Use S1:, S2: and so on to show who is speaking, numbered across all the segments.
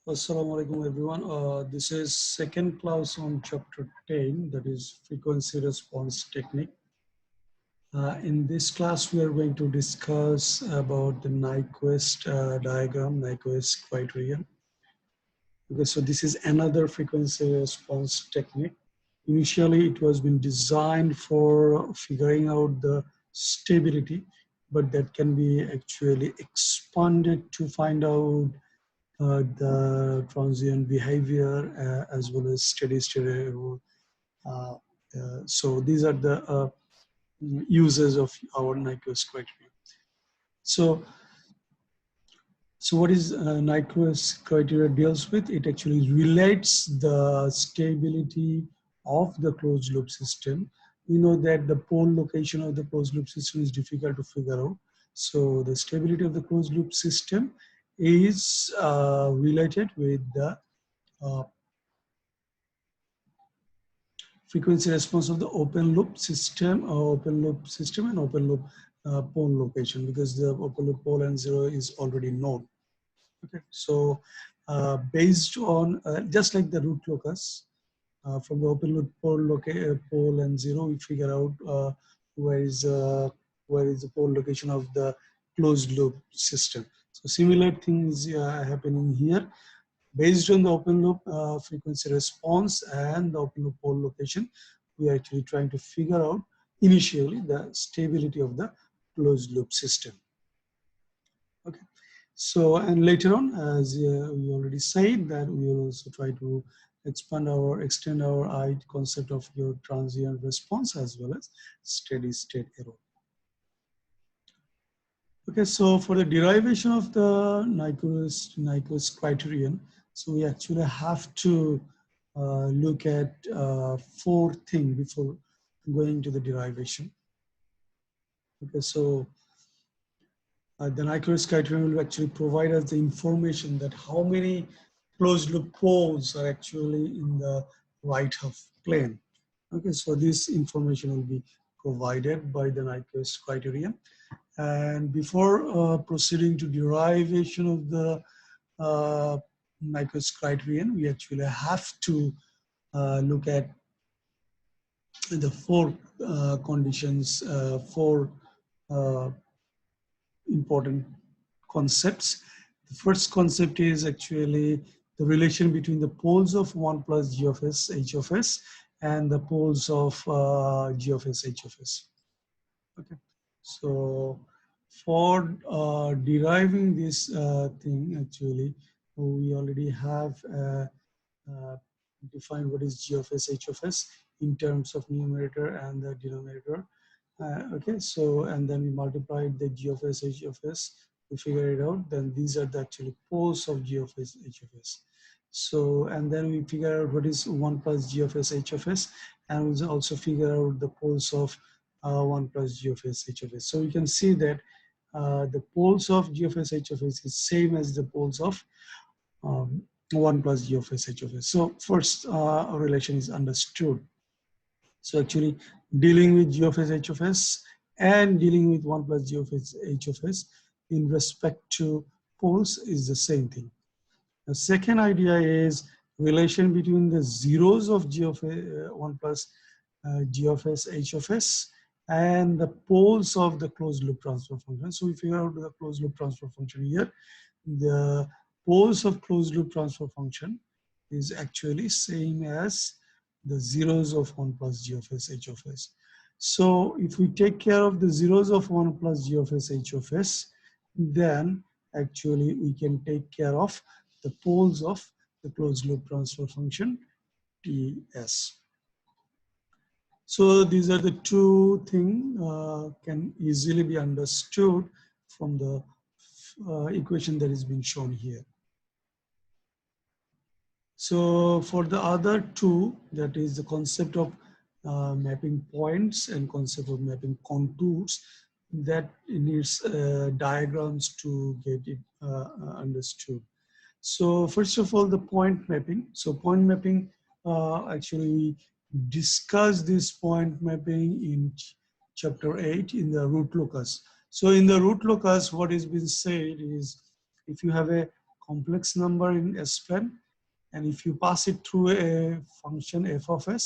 S1: Assalamu alaikum everyone. This is second class on chapter 10, that is frequency response technique. In this class, we are going to discuss about the Nyquist diagram, Nyquist criterion. Okay, so this is another frequency response technique. Initially, it was been designed for figuring out the stability, but that can be actually expanded to find out the transient behavior as well as steady state error. So these are the uses of our Nyquist criteria. So, so what is Nyquist criteria deals with? It actually relates the stability of the closed loop system. We know that the pole location of the closed loop system is difficult to figure out. So the stability of the closed loop system is related with the uh, frequency response of the open loop system and open loop pole location, because the open loop pole and zero is already known. Okay, so based on just like the root locus, from the open loop pole and zero, we figure out where is the pole location of the closed loop system. So similar things happening here. Based on the open loop frequency response and the open loop pole location, we are actually trying to figure out initially the stability of the closed loop system. Okay, so and later on, as we already said, that we will also try to extend our concept of your transient response as well as steady state error. Okay, so for the derivation of the Nyquist criterion, so we actually have to look at four things before going to the derivation. Okay, so the Nyquist criterion will actually provide us the information that how many closed loop poles are actually in the right half plane. Okay, so this information will be provided by the Nyquist criterion. And before proceeding to derivation of the Nyquist criterion, we actually have to look at the four conditions, four important concepts. The first concept is actually the relation between the poles of 1 plus g of s h of s and the poles of g of s h of s. Okay, so for deriving this thing, actually, we already have uh, defined what is g of s h of s in terms of numerator and the denominator. Okay, so and then we multiplied the g of s h of s to figure it out. Then these are the actually poles of g of s h of s. So and then we figure out what is 1 plus g of s h of s, and we also figure out the poles of 1 plus g of s h of s. So we can see that the poles of g of s h of s is same as the poles of 1 plus g of s h of s. So first relation is understood. So actually dealing with g of s h of s and dealing with 1 plus g of s h of s in respect to poles is the same thing. The second idea is relation between the zeros of g of 1 plus g of s h of s and the poles of the closed loop transfer function. So we figure out the closed loop transfer function here. The poles of closed loop transfer function is actually same as the zeros of 1 plus g of s h of s. So if we take care of the zeros of 1 plus g of s h of s, then actually we can take care of the poles of the closed loop transfer function Ts. So these are the two things can easily be understood from the equation that is being shown here. So for the other two, that is the concept of mapping points and concept of mapping contours, that needs diagrams to get it understood. So first of all, the point mapping. So point mapping, actually we discussed this point mapping in chapter 8 in the root locus. So in the root locus, what is being said is if you have a complex number in S-plane, and if you pass it through a function f of s,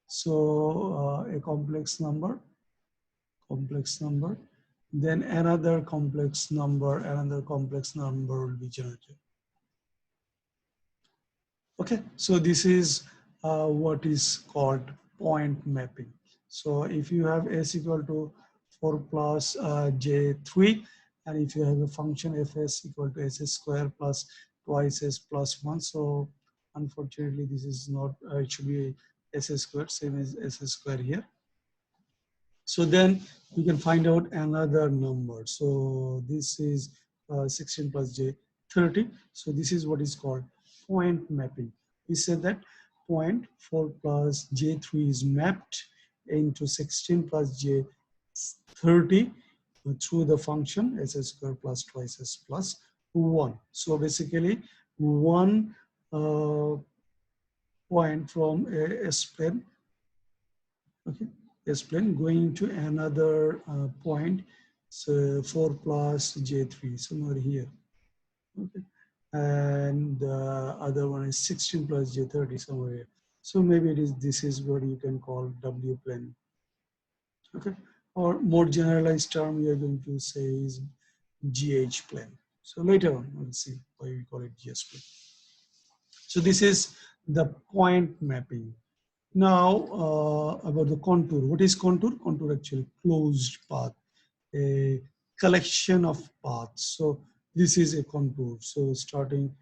S1: so a complex number, then another complex number will be generated. Okay, so this is what is called point mapping. So if you have s equal to 4 plus j3, and if you have a function fs equal to s square plus twice s plus 1, so unfortunately this is not, it should be s squared, same as s square here. So then you can find out another number. So this is 16 plus j 30. So this is what is called point mapping. We said that point 4 plus j3 is mapped into 16 plus j 30 through the function s square plus twice s plus 1. So basically one point from a S-plane, okay, S-plane going to another point, so 4 plus j3 somewhere here, okay, and the other one is 16 plus j30 somewhere here. So maybe this is what you can call W plane, okay, or more generalized term we are going to say is GH plane. So later on we'll see why we call it GH plane. So this is the point mapping. Now about the contour. What is contour? Contour actually closed path, a collection of paths. So this is a contour. So starting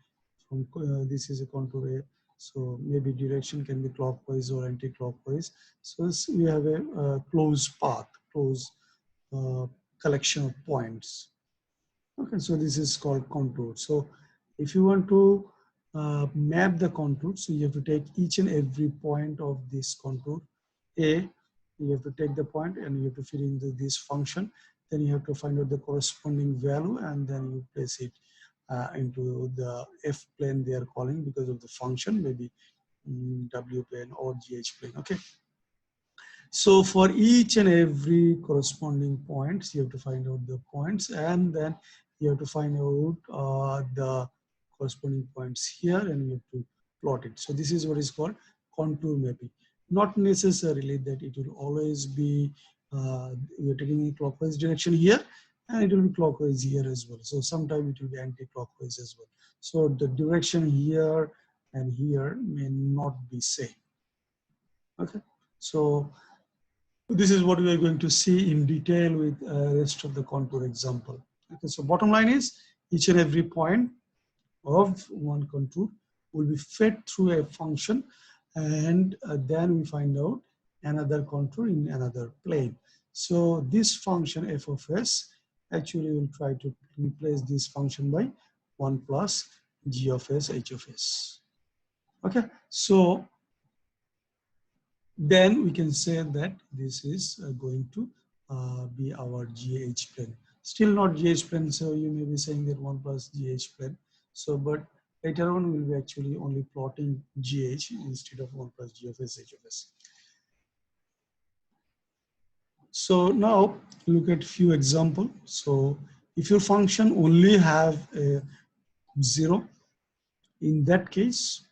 S1: from this is a contour A. So maybe direction can be clockwise or anti-clockwise. So we have a closed path, closed collection of points. Okay, so this is called contour. So if you want to map the contour, so you have to take each and every point of this contour A, you have to take the point and you have to fill into this function, then you have to find out the corresponding value and then you place it into the F plane they are calling because of the function, maybe W plane or GH plane, okay. So for each and every corresponding points, you have to find out the points and then you have to find out the corresponding points here and you have to plot it. So this is what is called contour mapping. Not necessarily that it will always be, you're taking a clockwise direction here and it will be clockwise here as well. So sometimes it will be anti-clockwise as well. So the direction here and here may not be same. Okay, so this is what we are going to see in detail with rest of the contour example. Okay, so bottom line is each and every point of one contour will be fed through a function and then we find out another contour in another plane. So this function f of s actually will try to replace this function by 1 plus g of s h of s. Okay, so then we can say that this is going to be our GH plane. Still not GH plane, so you may be saying that 1 plus GH plane. So, but later on we'll be actually only plotting GH instead of 1 plus G of S, H of S. So now look at few examples. So if your function only have a 0, in that case,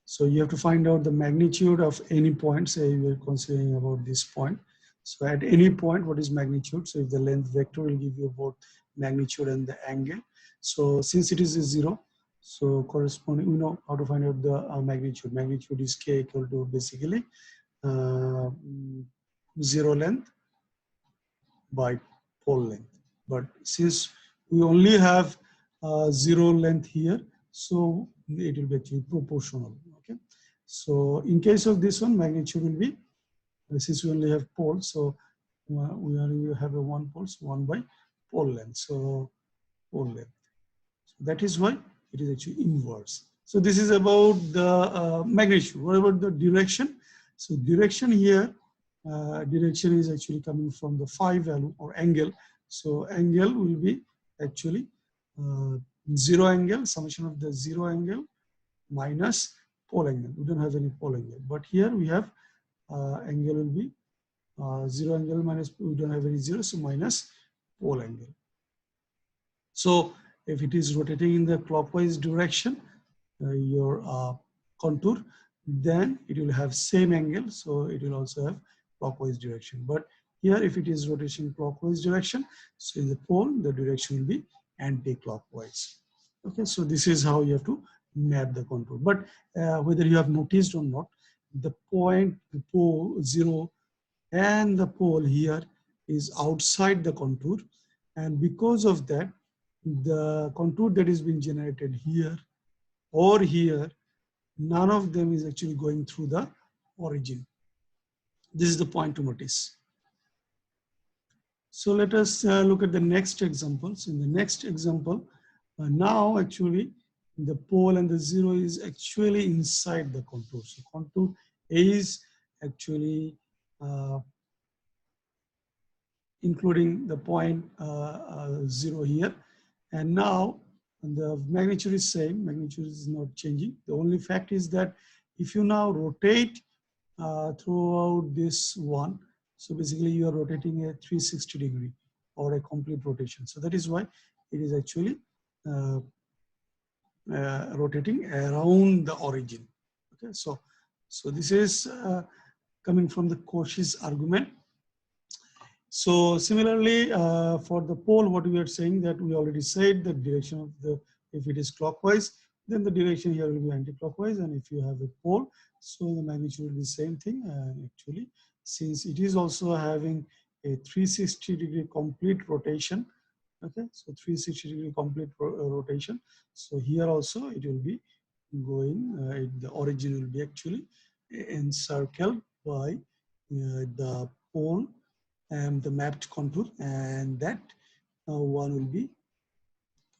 S1: so you have to find out the magnitude of any point. Say we are considering about this point. So at any point, what is magnitude? So if the length vector will give you both magnitude and the angle. So since it is a 0, so corresponding, we know how to find out the magnitude. Magnitude is k equal to basically 0 length by pole length. But since we only have 0 length here, so it will be actually proportional. Okay, so in case of this one, magnitude will be, since we only have poles, so we only have a 1 pole, so 1 by pole length. So pole length. So that is why it is actually inverse. So this is about the magnitude. What about the direction? So direction here, direction is actually coming from the phi value or angle. So angle will be actually 0 angle, summation of the 0 angle minus pole angle. We don't have any pole angle, but here we have angle will be 0 angle minus, we don't have any 0, so minus pole angle. So If it is rotating in the clockwise direction, your contour, then it will have same angle, so it will also have clockwise direction. But here, if it is rotation clockwise direction, so in the pole, the direction will be anti-clockwise. Okay, so this is how you have to map the contour. But whether you have noticed or not, the point, the pole 0 and the pole here is outside the contour, and because of that, the contour that is being generated here or here, none of them is actually going through the origin. This is the point to notice. So let us look at the next examples. In the next example, now actually the pole and the 0 is actually inside the contour. So contour is actually including the point 0 here. And now the magnitude is same, magnitude is not changing. The only fact is that if you now rotate throughout this one, so basically you are rotating a 360 degree or a complete rotation. So that is why it is actually rotating around the origin. Okay, so this is coming from the Cauchy's argument. So similarly, for the pole, what we are saying that we already said the direction of the, if it is clockwise, then the direction here will be anti-clockwise, and if you have a pole, so the magnitude will be the same thing. And actually, since it is also having a 360 degree complete rotation, okay, so 360 degree complete rotation. So here also it will be going, the origin will be actually encircled by the pole and the mapped contour, and that one will be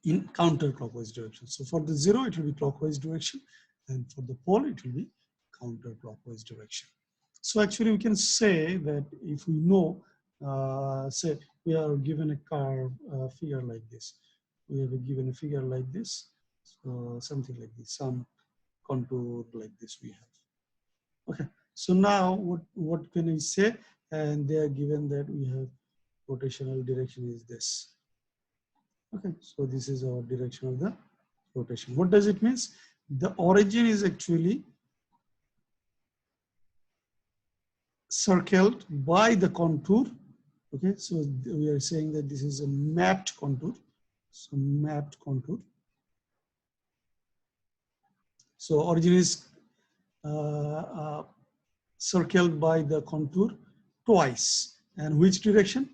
S1: in counterclockwise direction. So for the 0, it will be clockwise direction, and for the pole, it will be counterclockwise direction. So actually, we can say that if we know, say we are given a curve figure like this, we have given a figure like this, so something like this, some contour like this we have. Okay, so now what can we say? And they are given that we have rotational direction is this. Okay, so this is our direction of the rotation. What does it mean? The origin is actually circled by the contour. Okay, so we are saying that this is a mapped contour. So mapped contour. So origin is circled by the contour twice. And which direction?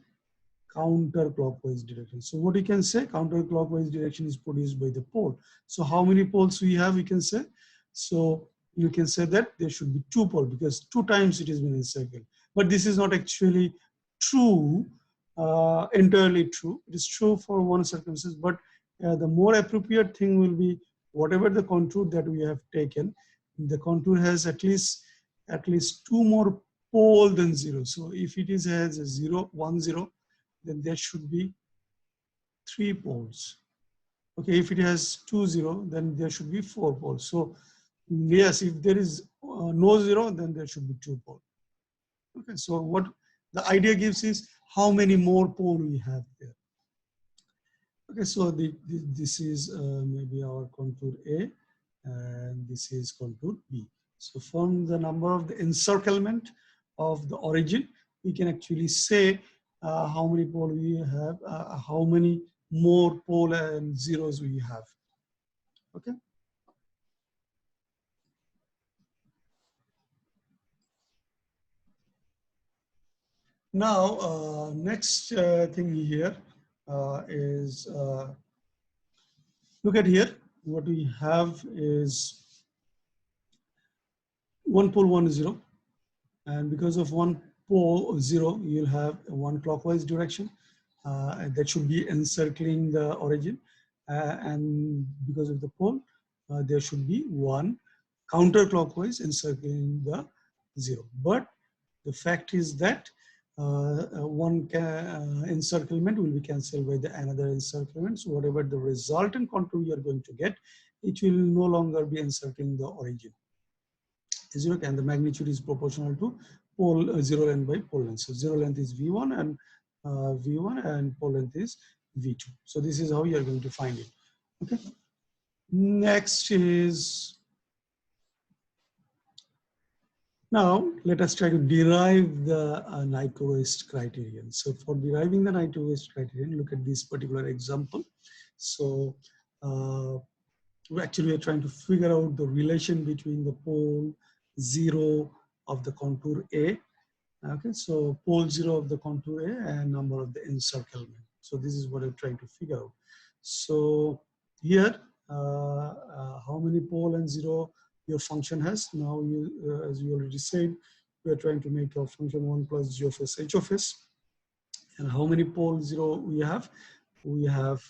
S1: Counterclockwise direction. So what you can say, counterclockwise direction is produced by the pole. So how many poles we have, we can say? So you can say that there should be 2 poles because 2 times it has been encircled. But this is not actually true, entirely true. It is true for one circumstance, but the more appropriate thing will be whatever the contour that we have taken, the contour has at least 2 more poles than 0. So if it is has a 0, 1, 0, then there should be 3 poles. Okay, if it has 2, 0, then there should be 4 poles. So yes, if there is no 0, then there should be 2 poles. Okay, so what the idea gives is how many more poles we have there. Okay, so this is maybe our contour A, and this is contour B. So from the number of the encirclement of the origin, we can actually say how many poles we have, how many more poles and zeros we have. Okay. Now, next thing here is look at here. What we have is 1 pole 1 0, and because of 1 pole 0, you'll have 1 clockwise direction. That should be encircling the origin, and because of the pole, there should be 1 counterclockwise encircling the 0. But the fact is that one encirclement will be cancelled by the another encirclement. So whatever the resultant contour you are going to get, it will no longer be encircling the origin. And the magnitude is proportional to pole 0 length by pole length. So 0 length is V1 and pole length is V2. So this is how you are going to find it. Okay. Next is, now let us try to derive the Nyquist criterion. So for deriving the Nyquist criterion, look at this particular example. So we are trying to figure out the relation between the pole 0 of the contour A. Okay, so pole 0 of the contour A and number of the encirclement. So this is what I'm trying to figure out. So here, how many pole and 0 your function has? Now, as you already said, we are trying to make our function 1 plus g of s h of s. And how many pole 0 we have? We have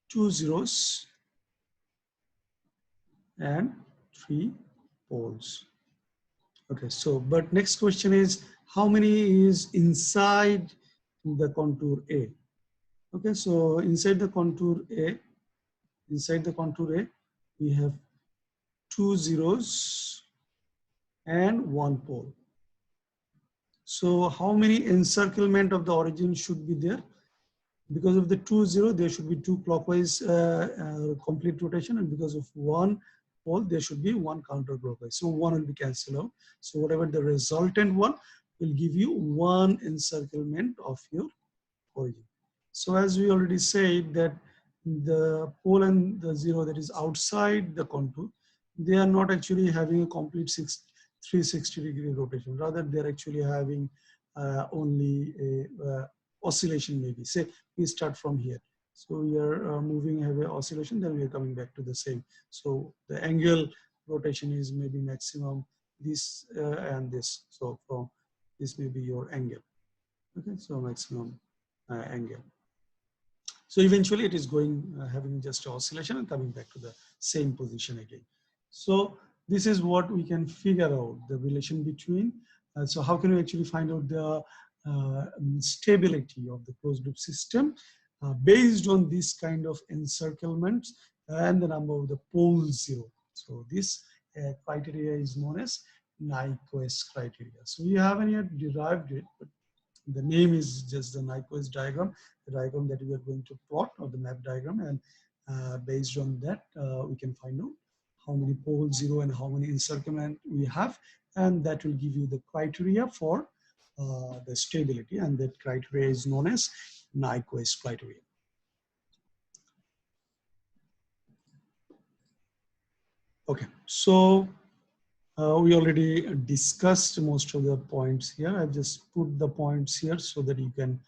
S1: 2 zeros and 3 poles. Okay, so but next question is how many is inside the contour A? Okay, so inside the contour A, we have 2 zeros and 1 pole. So how many encirclement of the origin should be there? Because of the 2 0, there should be 2 clockwise complete rotation, and because of 1 pole, there should be 1 counterclockwise. So 1 will be cancelled out. So whatever the resultant one will give you 1 encirclement of your origin. So as we already said that the pole and the 0 that is outside the contour, they are not actually having a complete 360-degree rotation. Rather, they're actually having only a oscillation maybe. Say we start from here. So we are moving, have an oscillation, then we are coming back to the same. So the angle rotation is maybe maximum this and this. So from this may be your angle. Okay, so maximum angle. So eventually it is going, having just oscillation and coming back to the same position again. So this is what we can figure out, the relation between. So how can we actually find out the stability of the closed loop system based on this kind of encirclement and the number of the poles 0. So this criteria is known as Nyquist criteria. So we haven't yet derived it, but the name is just the Nyquist diagram, the diagram that we are going to plot, or the map diagram, and based on that we can find out how many poles 0 and how many encirclement we have, and that will give you the criteria for the stability, and that criteria is known as Nyquist criteria. Okay, so we already discussed most of the points here. I've just put the points here so that you can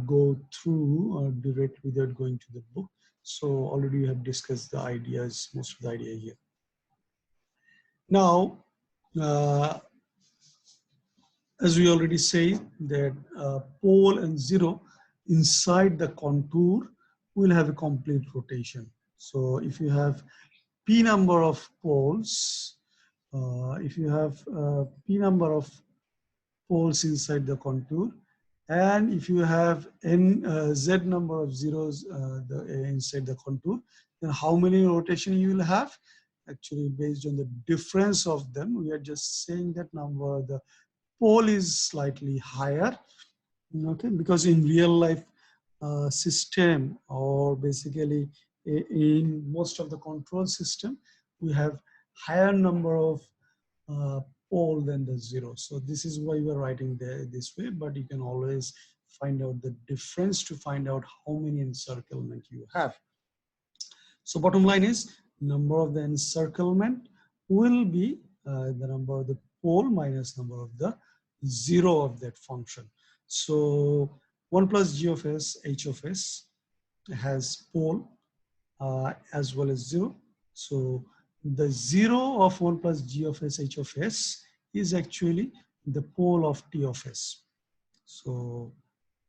S1: go through directly without going to the book. So already we have discussed the ideas, most of the idea here. Now, as we already say that pole and 0 inside the contour will have a complete rotation. So if you have p number of poles, if you have p number of poles inside the contour, and if you have z number of zeros inside the contour, then how many rotation you will have? Actually, based on the difference of them, we are just saying that number, the pole is slightly higher, okay, because in real life system, or basically in most of the control system, we have higher number of pole than the 0. So this is why we're writing this way, but you can always find out the difference to find out how many encirclement you have. So bottom line is number of the encirclement will be the number of the pole minus number of the 0 of that function. So 1 plus g of s h of s has pole as well as 0. So the 0 of 1 plus g of s h of s is actually the pole of t of s. So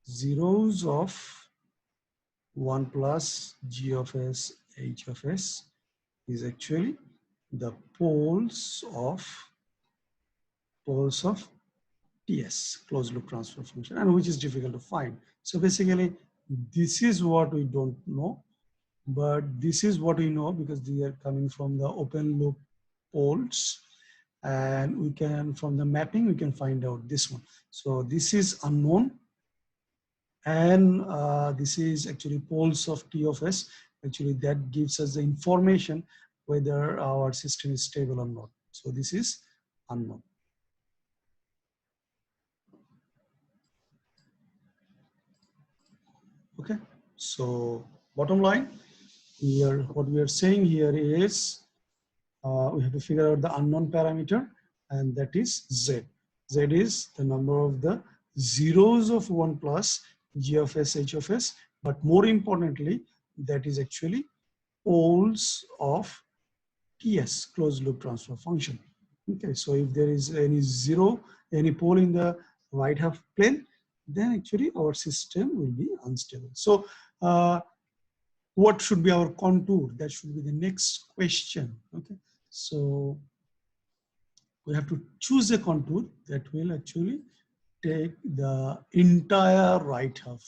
S1: zeros of 1 plus g of s h of s is actually the poles of TS, closed loop transfer function, and which is difficult to find. So basically, this is what we don't know, but this is what we know because they are coming from the open loop poles, and we can, from the mapping, we can find out this one. So this is unknown, and this is actually poles of T of S. Actually, that gives us the information whether our system is stable or not. So this is unknown. Okay, so bottom line here, what we are saying here is we have to figure out the unknown parameter, and that is Z. Z is the number of the zeros of 1 plus G of S, H of S, but more importantly, that is actually poles of TS, closed loop transfer function. Okay, so if there is any zero, any pole in the right half plane, then actually our system will be unstable. So what should be our contour? That should be the next question. Okay, so we have to choose a contour that will actually take the entire right half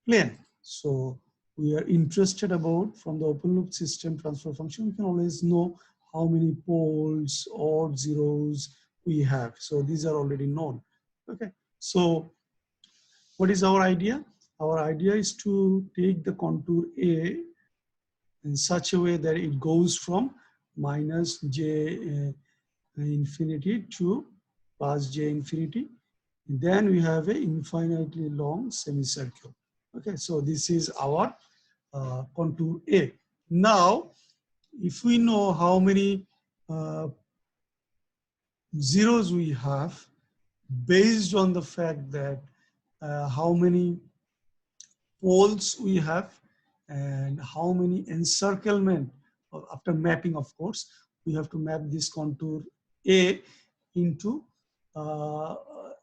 S1: plane. So we are interested about from the open loop system transfer function, we can always know how many poles or zeros we have. So these are already known. Okay, so what is our idea? Our idea is to take the contour A in such a way that it goes from minus j infinity to plus j infinity. Then we have a infinitely long semicircle. Okay, so this is our contour A. Now, if we know how many zeros we have, based on the fact that how many poles we have and how many encirclement, after mapping of course, we have to map this contour A into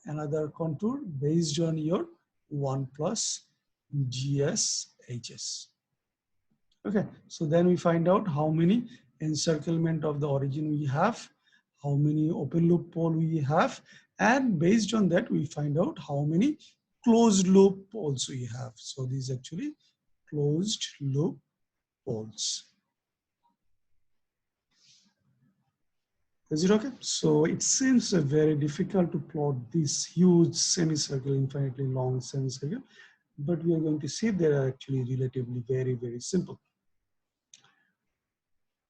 S1: another contour based on your 1 plus GS HS. Okay, so then we find out how many encirclement of the origin we have, how many open loop pole we have, and based on that we find out how many closed loop poles we have. So these actually closed loop poles. Is it okay? So it seems very difficult to plot this huge semicircle, infinitely long semicircle, but we are going to see they are actually relatively very, very simple.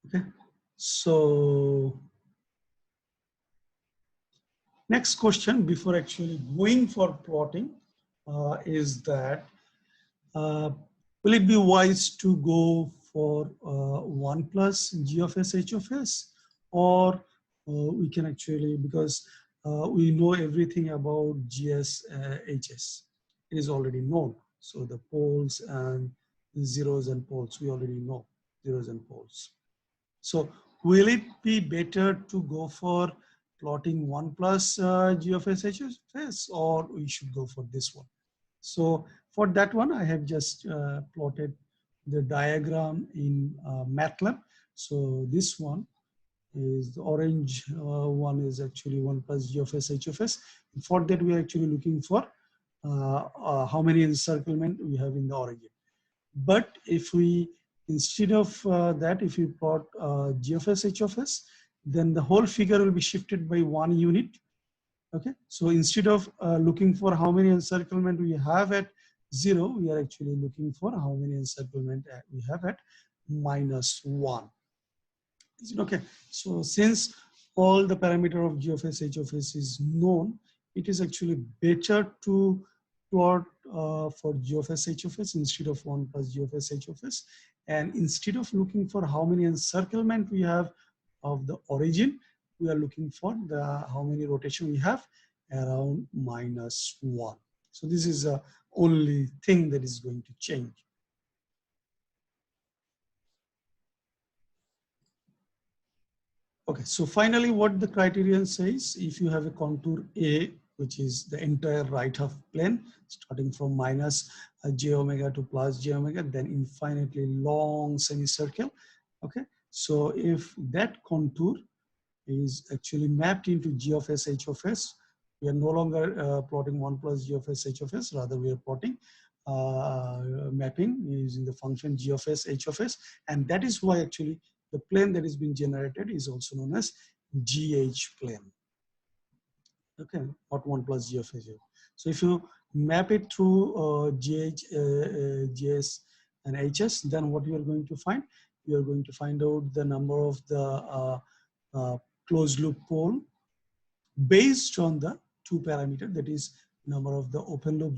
S1: Okay, so next question before actually going for plotting is that will it be wise to go for 1 plus G of S, H of S, or we can actually, because we know everything about GS, HS, it is already known. So the poles and zeros and poles, we already know zeros and poles. So will it be better to go for plotting 1 plus G of S, H of S, or we should go for this one? So for that one, I have just plotted the diagram in MATLAB. So this one is the orange one is actually 1 plus G of S, H of S. For that, we are actually looking for how many encirclement we have in the origin. But if we, instead of that, if we plot G of S, H of S, then the whole figure will be shifted by 1 unit. Okay, so instead of looking for how many encirclement we have at 0, we are actually looking for how many encirclement we have at -1. Is it okay? So since all the parameter of G of S, H of S is known, it is actually better to plot for G of S, H of S instead of 1 plus G of S, H of S. And instead of looking for how many encirclement we have of the origin, we are looking for the how many rotation we have around -1. So this is the only thing that is going to change. Okay, so finally what the criterion says, if you have a contour A, which is the entire right half plane, starting from minus j omega to plus j omega, then infinitely long semicircle. Okay, so if that contour is actually mapped into G of S, H of S, we are no longer plotting 1 plus G of S, H of S, rather we are plotting mapping using the function G of S, H of S, and that is why actually the plane that is being generated is also known as GH plane. Okay, not 1 plus G of S. So if you map it through GS and HS, then what you are going to find? You are going to find out the number of the closed loop pole based on the two parameter, that is number of the open loop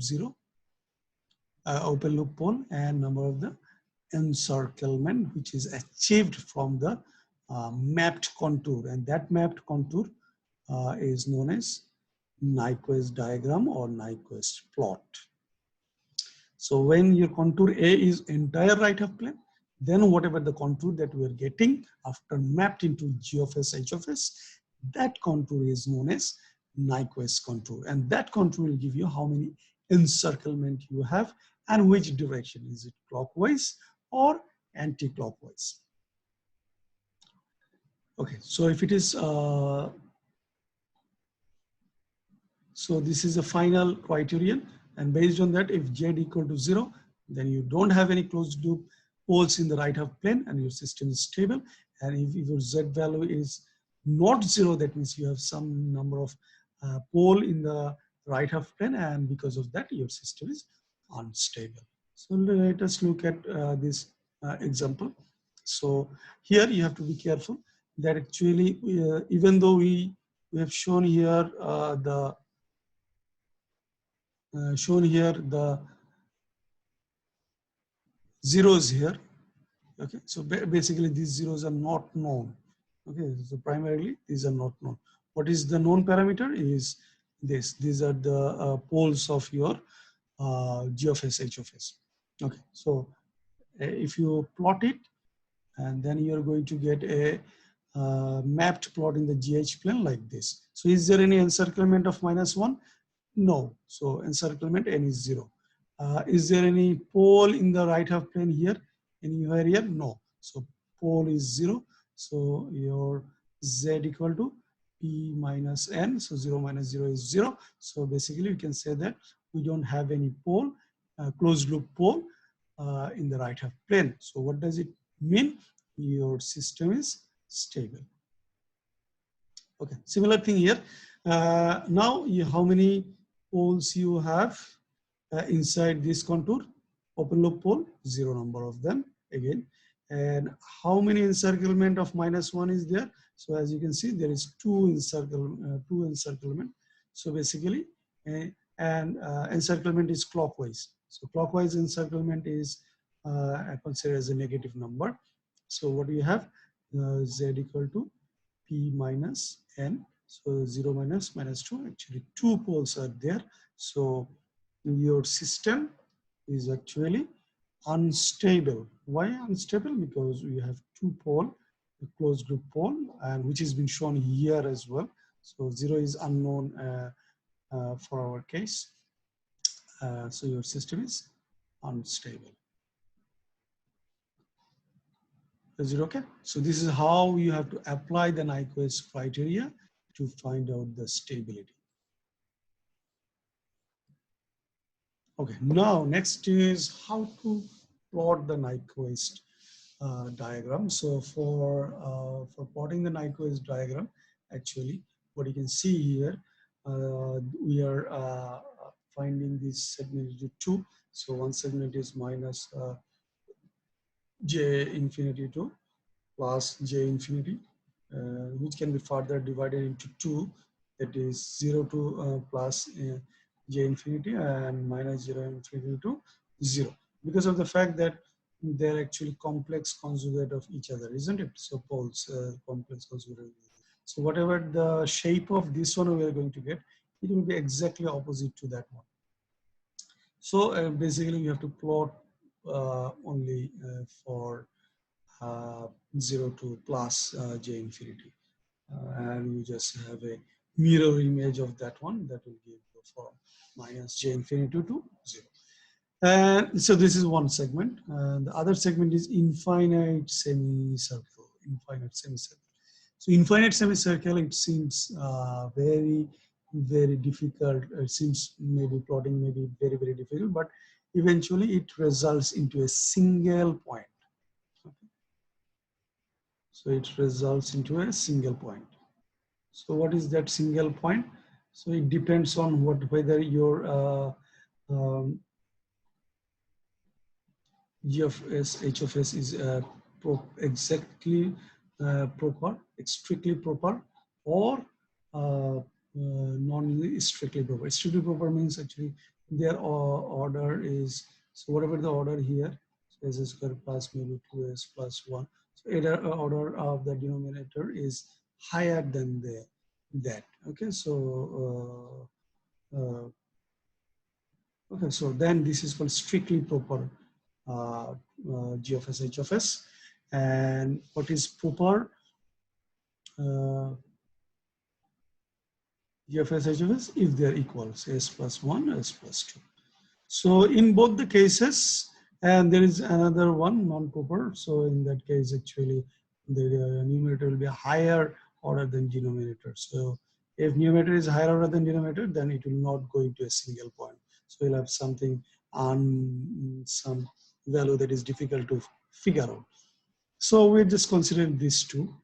S1: open loop pole and number of the encirclement which is achieved from the mapped contour, and that mapped contour is known as Nyquist diagram or Nyquist plot. So when your contour A is entire right half plane, then whatever the contour that we are getting after mapped into G of S, H of S, that contour is known as Nyquist contour, and that contour will give you how many encirclement you have and which direction, is it clockwise or anti-clockwise. Okay, so if it is so this is a final criterion, and based on that, if Z equal to 0, then you don't have any closed loop poles in the right half plane and your system is stable. And if your Z value is not 0, that means you have some number of pole in the right half plane, and because of that your system is unstable. So let us look at this example. So here you have to be careful that actually even though we have shown here the zeros here. Okay, so basically these zeros are not known. Okay, so primarily these are not known. What is the known parameter is this. These are the poles of your G of S, H of S. Okay, so if you plot it, and then you are going to get a mapped plot in the GH plane like this. So is there any encirclement of -1? No. So encirclement n is 0. Is there any pole in the right half plane here? Anywhere here? No. So pole is 0. So your Z equal to P minus N. So 0 minus 0 is 0. So basically you can say that we don't have any pole, closed loop pole in the right half plane. So what does it mean? Your system is stable. Okay, similar thing here. Now how many poles you have inside this contour? Open loop pole, 0 number of them again. And how many encirclement of -1 is there? So as you can see, there is two encirclement. So basically, encirclement is clockwise. So clockwise encirclement is considered as a negative number. So what do you have? Z equal to P minus N. So 0 minus -2, actually 2 poles are there. So your system is actually unstable. Why unstable? Because we have 2 pole, a closed loop pole, and which has been shown here as well. So 0 is unknown for our case. So your system is unstable. Is it okay? So this is how you have to apply the Nyquist criteria to find out the stability. Okay, now next is how to plot the Nyquist diagram. So for plotting the Nyquist diagram, actually what you can see here, we are finding this segment into 2. So one segment is minus J infinity to plus J infinity, which can be further divided into 2, that is 0 to plus J infinity and minus 0 infinity to 0, because of the fact that they're actually complex conjugate of each other, isn't it? So poles, complex conjugate. So whatever the shape of this one we are going to get, it will be exactly opposite to that one. So basically you have to plot only for 0 to plus J infinity. And you just have a mirror image of that one that will give you from minus J infinity to 0. And so this is one segment. And the other segment is infinite semicircle. Infinite semicircle. So infinite semicircle, it seems very, very difficult. It seems maybe plotting may be very, very difficult, but eventually it results into a single point. Okay. So it results into a single point. So what is that single point? So it depends on whether your um, G of S, H of S is exactly proper, strictly proper, or non-strictly proper. Strictly proper means actually their order is, so whatever the order here, so s square plus maybe 2s plus 1. So either order of the denominator is higher than that. Okay, so okay, so then this is called strictly proper G of S, H of S. And what is proper uh, G of S, H of S? If they are equal, say S plus 1, S plus 2. So in both the cases, and there is another one, non-proper. So in that case, actually, the numerator will be a higher order than denominator. So if numerator is higher order than denominator, then it will not go into a single point. So you'll have something on some value that is difficult to figure out. So we're just considering these two.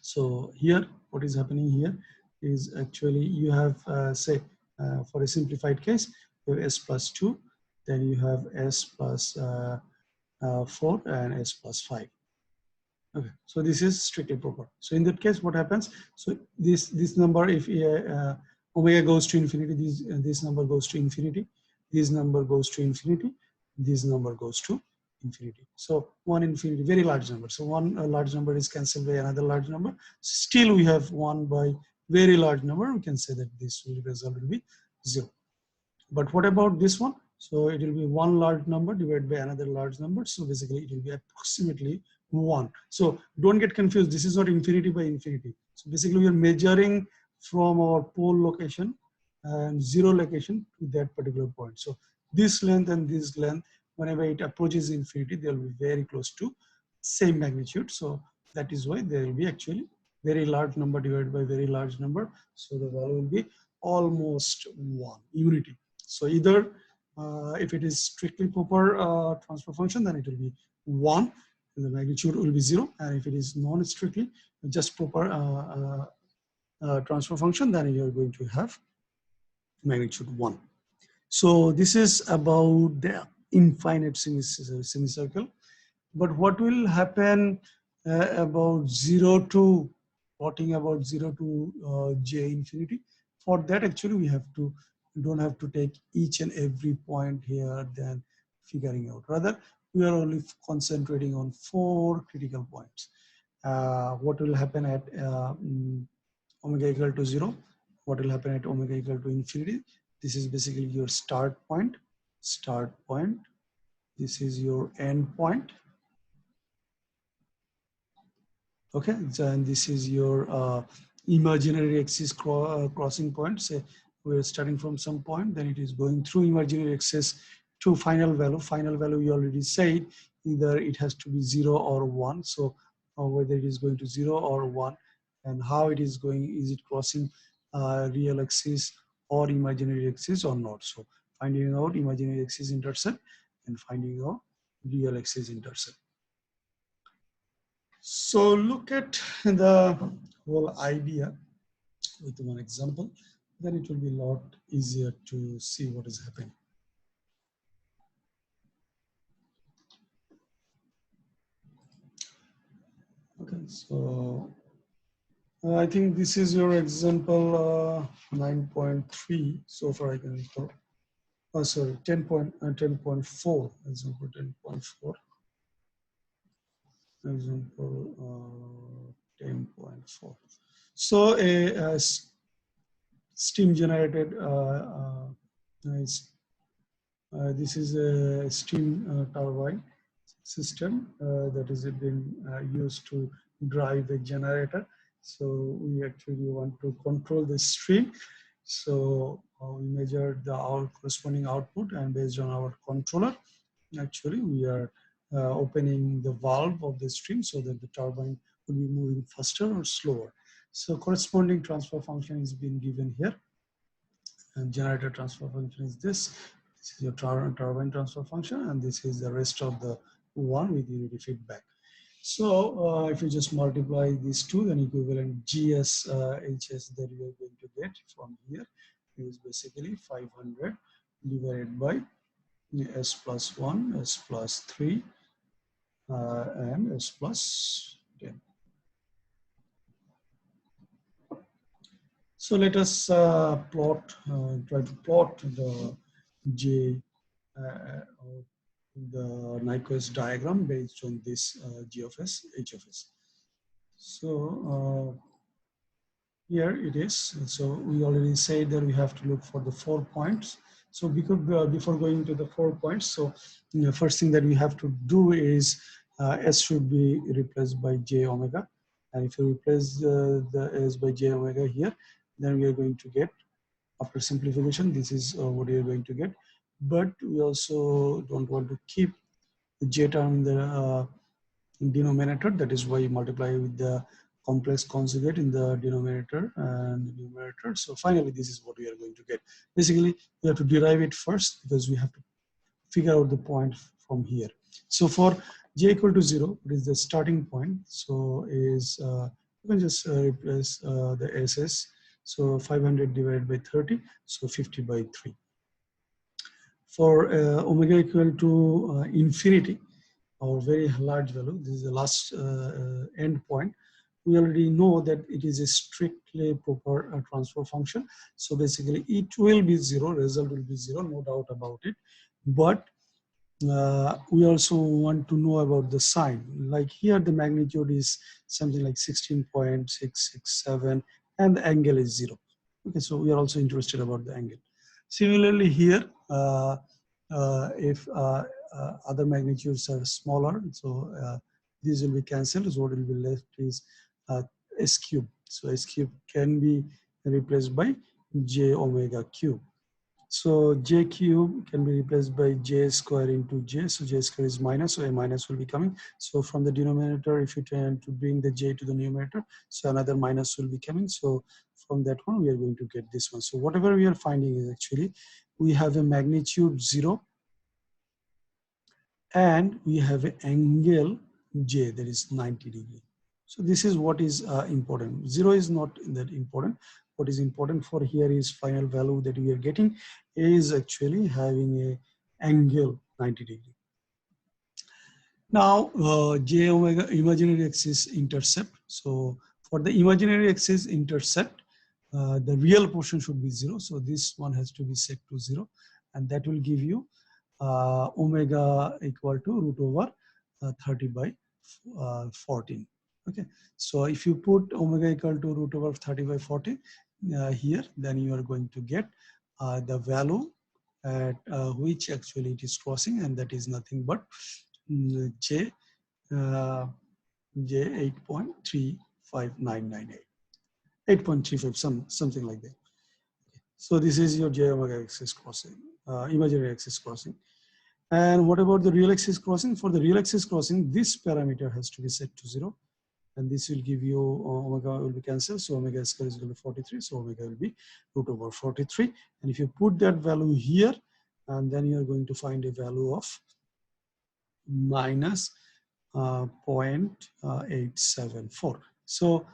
S1: So here, what is happening here is actually you have, say, for a simplified case, you have s plus 2, then you have s plus 4 and s plus 5. Okay, so this is strictly proper. So in that case, what happens? So this number, if omega goes to infinity, this number goes to infinity, this number goes to infinity, this number goes to infinity. So one infinity, very large number. So one large number is cancelled by another large number. Still, we have one by very large number. We can say that this result will be 0. But what about this one? So it will be one large number divided by another large number. So basically it will be approximately 1. So don't get confused. This is not infinity by infinity. So basically we are measuring from our pole location and 0 location to that particular point. So this length and this length, whenever it approaches infinity, they will be very close to same magnitude. So that is why there will be actually very large number divided by very large number. So the value will be almost 1, unity. So either if it is strictly proper transfer function, then it will be 1, and the magnitude will be 0. And if it is non-strictly just proper transfer function, then you are going to have magnitude 1. So this is about the infinite semicircle. But what will happen about 0 to, plotting about 0 to j infinity? For that, actually, we don't have to take each and every point here, then figuring out. Rather, we are only concentrating on 4 critical points. What will happen at omega equal to 0? What will happen at omega equal to infinity? This is basically your start point. This is your end point. Okay, and this is your imaginary axis crossing point. Say we're starting from some point, then it is going through imaginary axis to final value. Final value, we already said, either it has to be 0 or 1. So whether it is going to 0 or 1, and how it is going, is it crossing real axis or imaginary axis or not? So finding out imaginary axis intercept and finding out real axis intercept. So look at the whole idea with one example, then it will be a lot easier to see what is happening. Okay, so I think this is your example 9.3. So far I can recall. Oh, sorry, 10.4, example 10.4. Example 10.4. So a steam generated this is a steam turbine system that is being used to drive a generator. So we actually want to control the stream. So we measure the corresponding output, and based on our controller, actually we are opening the valve of the stream so that the turbine will be moving faster or slower. So corresponding transfer function is being given here. And generator transfer function is this. This is your turbine transfer function, and this is the rest of the one with unity feedback. So if you just multiply these two, then equivalent GS HS that you are going to get from here is basically 500 divided by s plus 1, s plus 3, and s plus 10. So let us try to plot the J, the Nyquist diagram based on this G of S, H of S. So here it is. So we already said that we have to look for the 4 points. So before going to the 4 points, so the first thing that we have to do is S should be replaced by J omega. And if you replace the S by J omega here, then we are going to get, after simplification, this is what we are going to get. But we also don't want to keep the J term in the denominator. That is why you multiply with the complex conjugate in the denominator and the numerator. So finally, this is what we are going to get. Basically, we have to derive it first because we have to figure out the point from here. So for j equal to 0, it is the starting point. So is you can just replace the SS. So 500 divided by 30, so 50 by 3. For omega equal to infinity, or very large value, this is the last end point, we already know that it is a strictly proper transfer function. So basically it will be 0, result will be 0, no doubt about it. But we also want to know about the sign. Like here the magnitude is something like 16.667 and the angle is 0. Okay, so we are also interested about the angle. Similarly here, if other magnitudes are smaller, so these will be cancelled. So what will be left is s cube. So s cube can be replaced by j omega cube. So j cube can be replaced by j square into j. So j square is minus, so a minus will be coming. So from the denominator, if you tend to bring the j to the numerator, so another minus will be coming. So from that one, we are going to get this one. So whatever we are finding is actually, we have a magnitude 0 and we have an angle j, that is 90 degree. So this is what is important. 0 is not that important. What is important for here is final value that we are getting is actually having a angle 90 degree. Now j omega imaginary axis intercept. So for the imaginary axis intercept, the real portion should be 0. So this one has to be set to 0, and that will give you omega equal to root over 30 by 14. Okay, so if you put omega equal to root over 30 by 14 here, then you are going to get the value at which actually it is crossing, and that is nothing but j 8.35998, 8.35, something like that. So this is your j omega axis crossing, imaginary axis crossing. And what about the real axis crossing? For the real axis crossing, this parameter has to be set to 0. And this will give you omega will be cancelled. So omega square is going to be 43. So omega will be root over 43. And if you put that value here, and then you are going to find a value of minus 0.874. So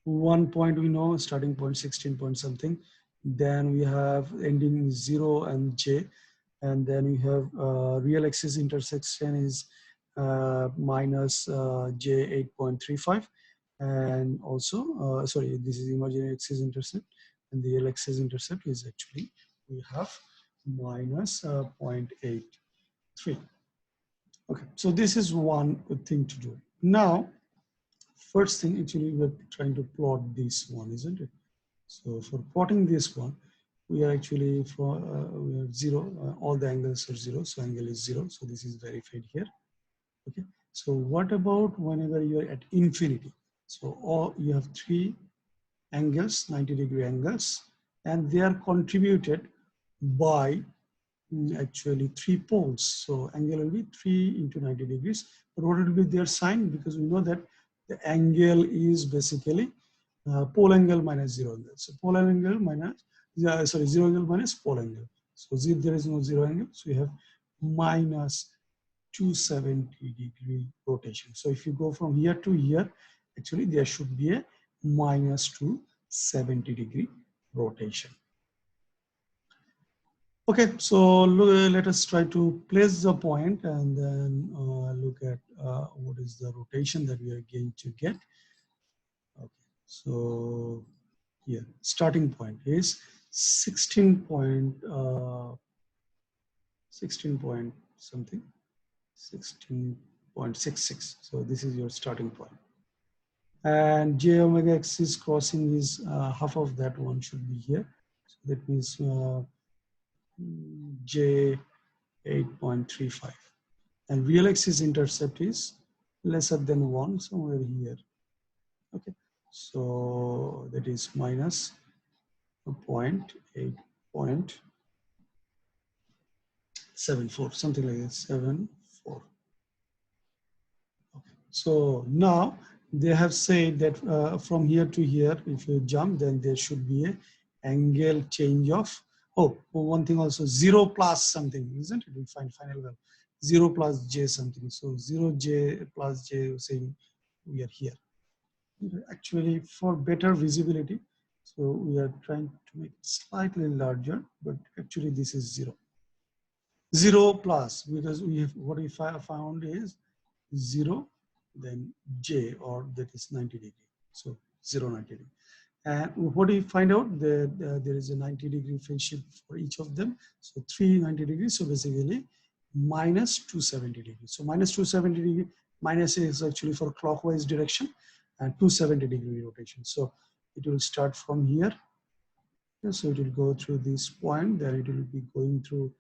S1: 1 point we know, starting point 16 point something. Then we have ending 0 and j. And then we have real axis intersection is minus j 8.35, and also sorry, this is imaginary axis intercept, and the real axis intercept is actually we have minus 0.83. Okay, so this is one good thing to do. Now, first thing actually we're trying to plot this one, isn't it? So for plotting this one, we are actually for we have 0, all the angles are 0, so angle is 0, so this is verified here. Okay, so what about whenever you are at infinity? So all you have 3 angles, 90 degree angles, and they are contributed by actually 3 poles. So angle will be 3 into 90 degrees. But what will be their sign? Because we know that the angle is basically pole angle minus 0 angle. So pole angle minus, 0 angle minus pole angle. So there is no 0 angle. So you have minus 270 degree rotation. So if you go from here to here, actually there should be a minus 270 degree rotation. Okay, so let us try to place the point and then look at what is the rotation that we are going to get. Okay, so here starting point is 16 point 16 point something 16.66. So this is your starting point. And j omega x is crossing is half of that one should be here. So that means j 8.35. And real axis intercept is lesser than 1 somewhere here. Okay, so that is minus 0.8.74, something like that, 74. Okay. So now they have said that from here to here, if you jump, then there should be a angle change of, oh, one thing also, 0 plus something, isn't it? We find final value, 0 plus j something. So 0j plus j, saying we are here. Actually, for better visibility, so we are trying to make it slightly larger, but actually this is 0. 0 plus, because we have, what we found is 0, then j, or that is 90 degree. So 0, 90 degree. And what do you find out? That there is a 90 degree phase shift for each of them. So 390 degrees. So basically minus 270 degrees. So minus 270 degree, minus is actually for clockwise direction, and 270 degree rotation. So it will start from here. So it will go through this point, then it will be going through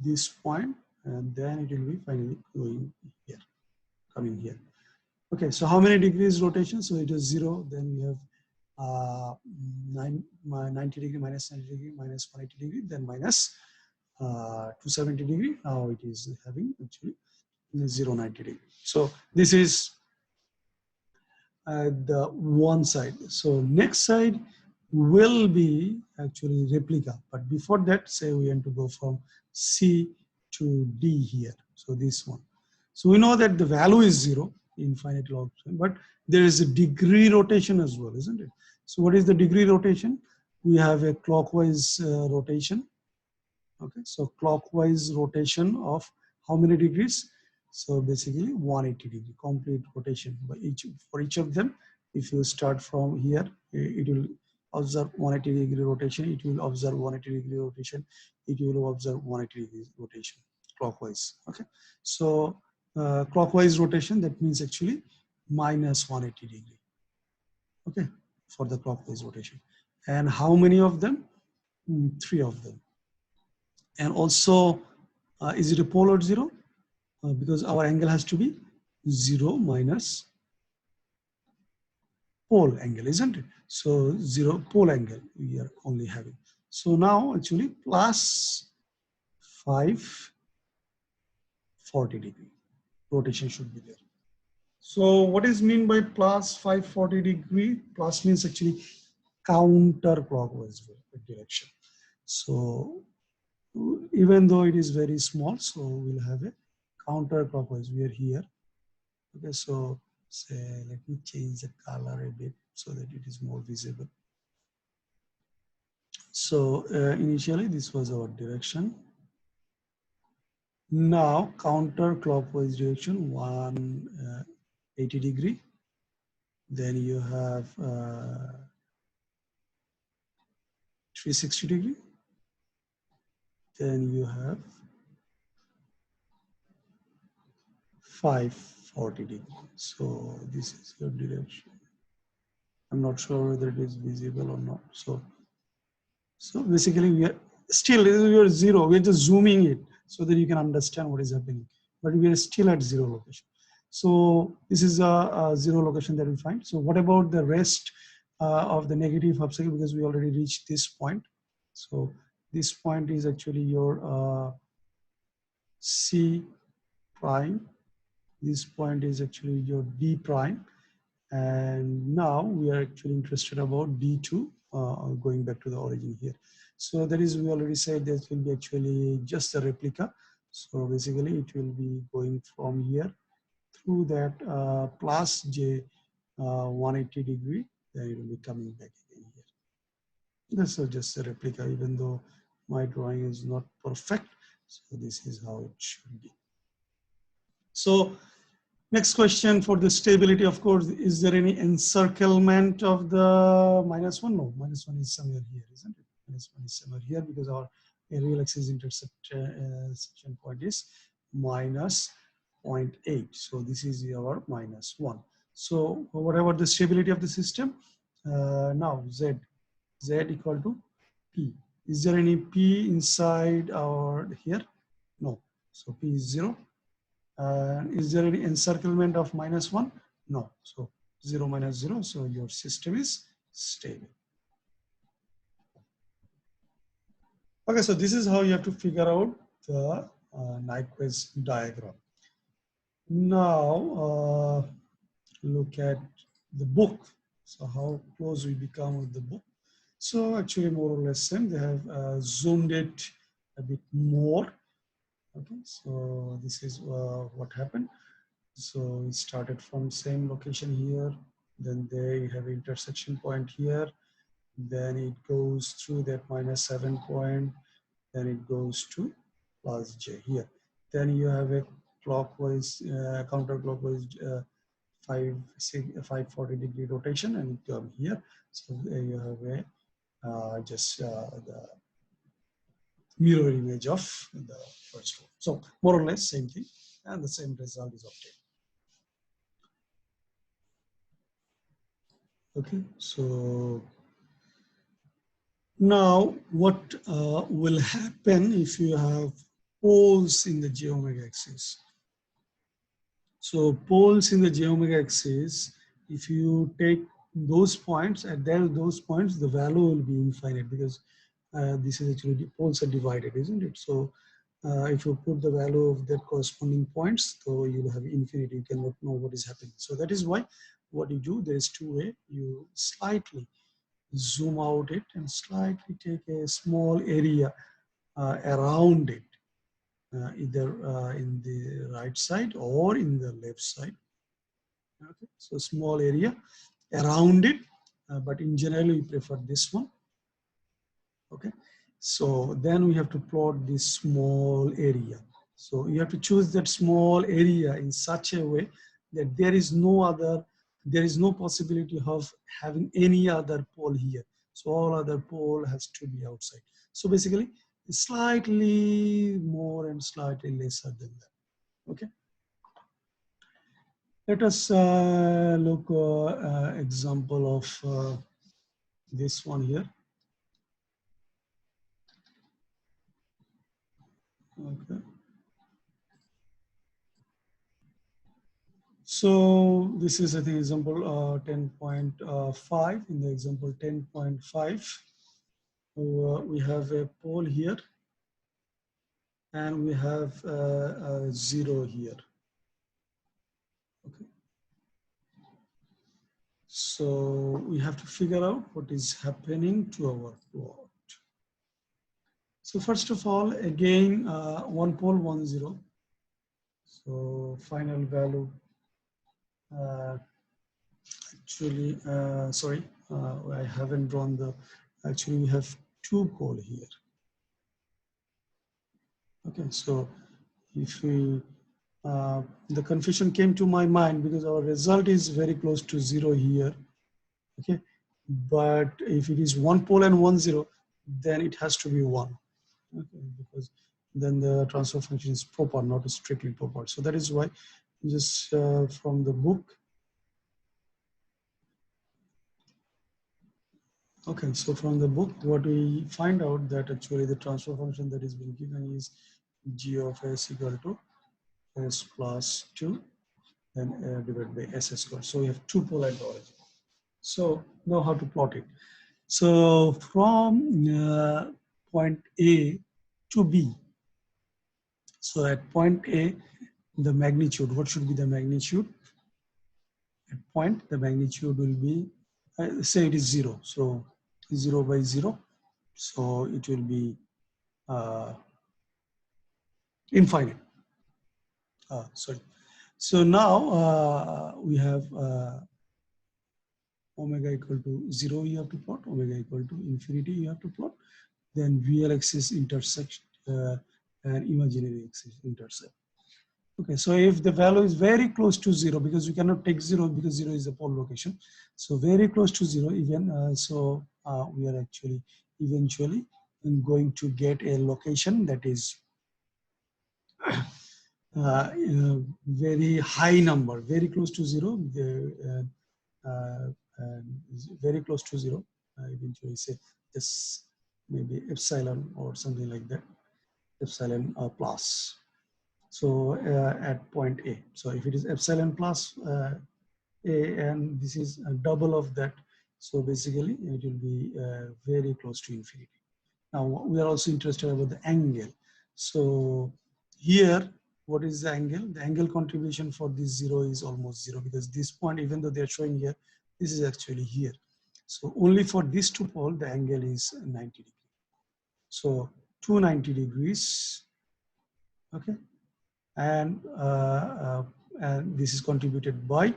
S1: this point, and then it will be finally going here, coming here. Okay, so how many degrees rotation? So it is 0, then we have 90 degree, minus 90 degree, minus 180 degree, then minus 270 degree. Now it is having actually 0, 90 degree. So this is the one side. So next side will be actually replica. But before that, say we want to go from C to D here. So this one. So we know that the value is 0, infinite log, but there is a degree rotation as well, isn't it? So what is the degree rotation? We have a clockwise rotation. Okay, so clockwise rotation of how many degrees? So basically 180 degree complete rotation by each, for each of them. If you start from here, it will observe 180 degree rotation, it will observe 180 degree rotation, it will observe 180 degree rotation clockwise. Okay, so clockwise rotation, that means actually minus 180 degree. Okay, for the clockwise rotation. And how many of them? 3 of them. And also, is it a pole or 0? Because our angle has to be 0 minus pole angle, isn't it? So 0 pole angle we are only having. So now actually plus 540 degree rotation should be there. So what is mean by plus 540 degree? Plus means actually counterclockwise direction. So even though it is very small, so we'll have a counterclockwise. We are here. Okay, so say let me change the color a bit so that it is more visible. So initially this was our direction. Now counterclockwise direction 180 degree. Then you have 360 degree. Then you have 540 degree. So this is your direction. I'm not sure whether it is visible or not. So basically we are still, we are 0. We are just zooming it so that you can understand what is happening. But we are still at 0 location. So this is a 0 location that we find. So what about the rest of the negative half cycle? Because we already reached this point. So this point is actually your C prime. This point is actually your D prime. And now we are actually interested about D2, going back to the origin here. So that is, we already said that will be actually just a replica. So basically it will be going from here through that plus J 180 degree, then it will be coming back again here. This is just a replica, even though my drawing is not perfect. So this is how it should be. So next question for the stability, of course, is there any encirclement of the -1? No, -1 is somewhere here, isn't it? -1 is somewhere here because our real axis intersection point is -0.8. So this is our -1. So whatever the stability of the system, now Z equal to P. Is there any P inside our here? No. So P is 0. Is there any encirclement of -1? No. So 0 minus 0. So your system is stable. Okay, so this is how you have to figure out the Nyquist diagram. Now look at the book. So how close we become with the book. So actually more or less same. They have zoomed it a bit more. Okay, so this is what happened. So we started from same location here, then they have intersection point here, then it goes through that -7 point, then it goes to plus J here. Then you have a clockwise, counterclockwise 540-degree rotation, and it come here. So you have a the mirror image of the first one. So more or less same thing, and the same result is obtained. Okay, so now what will happen if you have poles in the j omega axis? So poles in the j omega axis, if you take those points, at those points the value will be infinite, because this is actually poles are divided, isn't it? So if you put the value of that corresponding points, so you will have infinity. You cannot know what is happening. So that is why what you do, there is two ways. You slightly zoom out it and slightly take a small area around it, either in the right side or in the left side. Okay, so small area around it, but in general we prefer this one. Okay, so then we have to plot this small area. So you have to choose that small area in such a way that there is no possibility of having any other pole here. So all other pole has to be outside. So basically slightly more and slightly lesser than that. Okay. Let us look example of this one here. Okay. So this is, I think, example 10.5. In the example 10.5, we have a pole here, and we have a 0 here. Okay. So we have to figure out what is happening to our plot. So first of all, again, one pole, 1, 0. So final value. Actually, sorry, I haven't drawn the. Actually, we have 2 pole here. Okay, so if we, the confusion came to my mind because our result is very close to 0 here. Okay, but if it is 1 pole and 1, 0, then it has to be 1. Okay, because then the transfer function is proper, not strictly proper. So that is why just from the book. Okay, so from the book, what we find out that actually the transfer function that is being given is g of s equal to s plus 2 then divided by s squared. So we have 2 pole hydrology. So now how to plot it. So from point A to B. So at point A, the magnitude, what should be the magnitude? At point, the magnitude will be, say it is 0. So 0 by 0. So it will be infinite. Sorry. So now we have omega equal to 0 you have to plot, omega equal to infinity you have to plot. then real axis intersect and imaginary axis intersect. Okay, so if the value is very close to 0, because we cannot take 0 because 0 is the pole location. So very close to 0 even, we are actually eventually going to get a location that is very high number, very close to 0, very close to 0, eventually say this maybe epsilon or something like that, epsilon plus. So at point A. So if it is epsilon plus A and this is a double of that, so basically it will be very close to infinity. Now we are also interested about the angle. So here, what is the angle? The angle contribution for this 0 is almost 0 because this point, even though they are showing here, this is actually here. So only for these two poles, the angle is 90 degrees. So 290 degrees, okay? And this is contributed by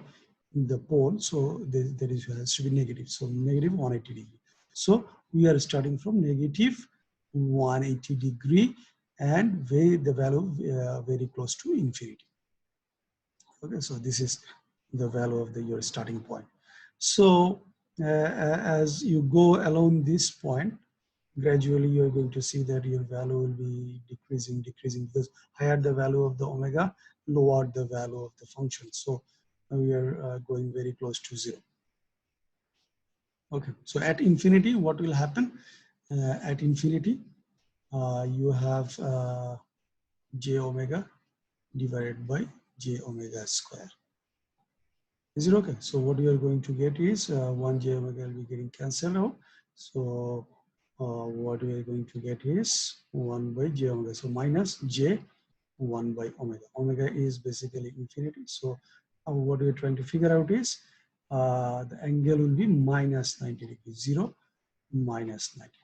S1: the pole, so there has to be negative, so negative 180 degree. So we are starting from negative 180 degree and the value very close to infinity. Okay, so this is the value of your starting point. So as you go along this point, gradually you're going to see that your value will be decreasing because higher the value of the omega, lower the value of the function. So we are going very close to 0. Okay, so at infinity, what will happen? At infinity, you have j omega divided by j omega square. Is it okay? So what we are going to get is 1 j omega will be getting cancelled out. So what we are going to get is 1 by j omega. So minus j 1 by omega. Omega is basically infinity. So what we are trying to figure out is the angle will be minus 90 degrees. 0 minus 90 degrees.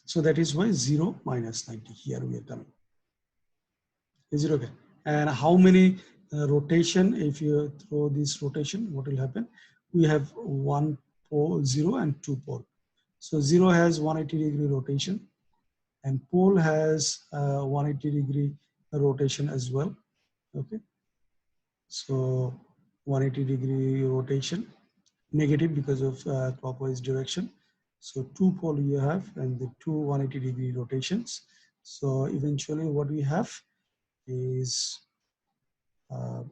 S1: So that is why 0 minus 90 here we are coming. Is it okay? And how many rotation, if you throw this rotation, what will happen? We have 1 pole, 0 and 2 pole. So 0 has 180 degree rotation and pole has 180 degree rotation as well. Okay. So 180 degree rotation, negative because of clockwise direction. So 2 pole you have and the two 180 degree rotations. So eventually what we have is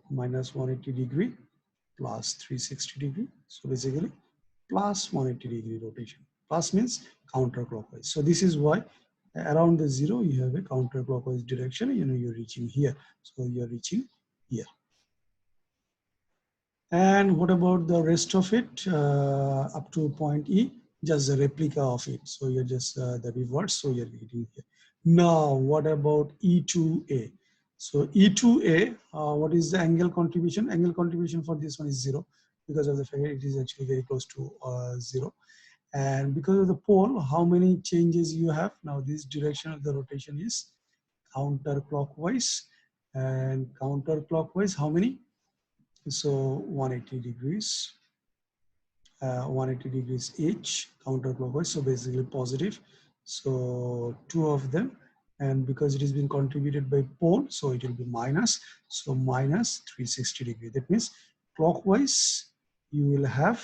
S1: minus 180 degree plus 360 degree. So basically plus 180 degree rotation. Plus means counterclockwise. So this is why around the 0 you have a counterclockwise direction, you're reaching here. So you're reaching here. And what about the rest of it up to point E? Just a replica of it. So you're just the reverse. So you're getting here. Now, what about E2A? So E2A, what is the angle contribution? Angle contribution for this one is 0 because of the fact it is actually very close to 0. And because of the pole, how many changes you have? Now, this direction of the rotation is counterclockwise. And counterclockwise, how many? So 180 degrees, 180 degrees each counterclockwise. So basically positive. So 2 of them. And because it is being contributed by pole, so it will be minus. So minus 360 degree. That means clockwise, you will have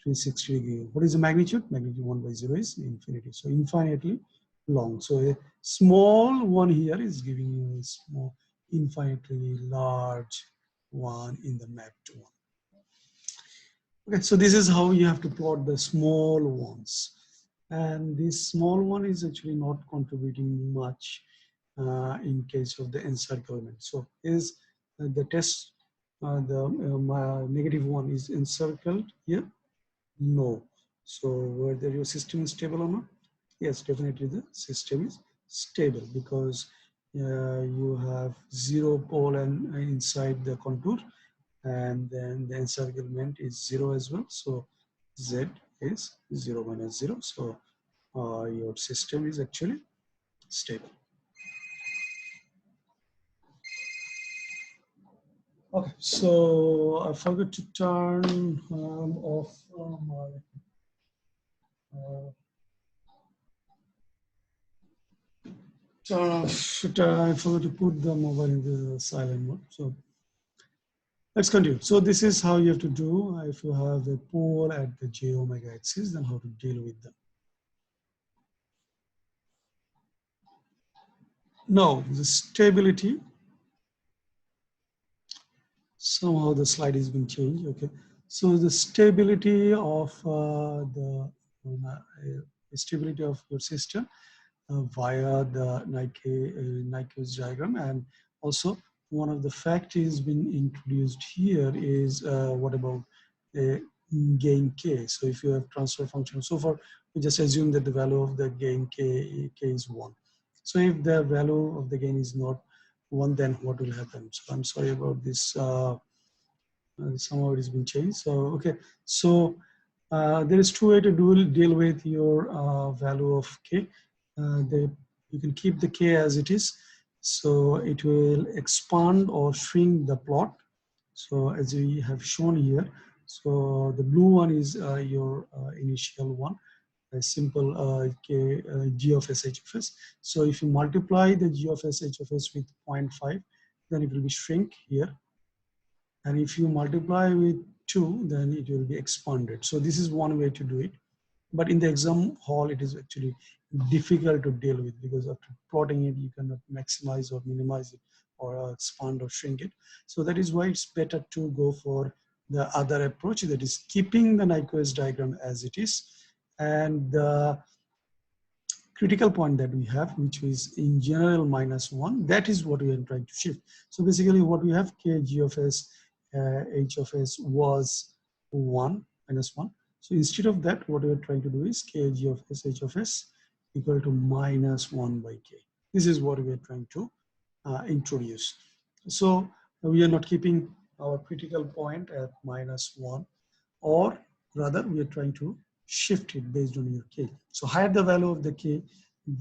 S1: 360 degree. What is the magnitude? Magnitude 1 by 0 is infinity. So infinitely long. So a small one here is giving you a small, infinitely large one in the mapped one. Okay, so this is how you have to plot the small ones. And this small one is actually not contributing much in case of the encirclement. So is the test, the negative one is encircled here? No. So whether your system is stable or not? Yes, definitely the system is stable because you have 0 pole and inside the contour, and then the encirclement is 0 as well. So Z is 0 minus 0. So your system is actually stable. Okay, so I forgot to turn off my I forgot to put the mobile in the silent mode. So let's continue. So this is how you have to do if you have a pole at the j omega axis, then how to deal with them. Now the stability, somehow the slide has been changed. Okay, so the stability of stability of your system via the Nyquist diagram, and also one of the factors being introduced here is what about the gain k. So if you have transfer function so far, we just assume that the value of the gain k is 1. So if the value of the gain is not 1, then what will happen? So I'm sorry about this. Somehow it has been changed. So okay, so there is two ways to deal with your value of k. You can keep the k as it is, so it will expand or shrink the plot. So as we have shown here, so the blue one is your initial one, a simple g of s h of s. So if you multiply the g of s h of s with 0.5, then it will be shrink here. And if you multiply with 2, then it will be expanded. So this is one way to do it. But in the exam hall, it is actually difficult to deal with, because after plotting it, you cannot maximize or minimize it or expand or shrink it. So that is why it's better to go for the other approach, that is keeping the Nyquist diagram as it is. And the critical point that we have, which is in general -1, that is what we are trying to shift. So basically what we have, k g of s h of s was 1 -1. So instead of that, what we are trying to do is k g of s h of s equal to -1 by k. This is what we are trying to introduce. So we are not keeping our critical point at -1, or rather we are trying to shift it based on your k. So higher the value of the k,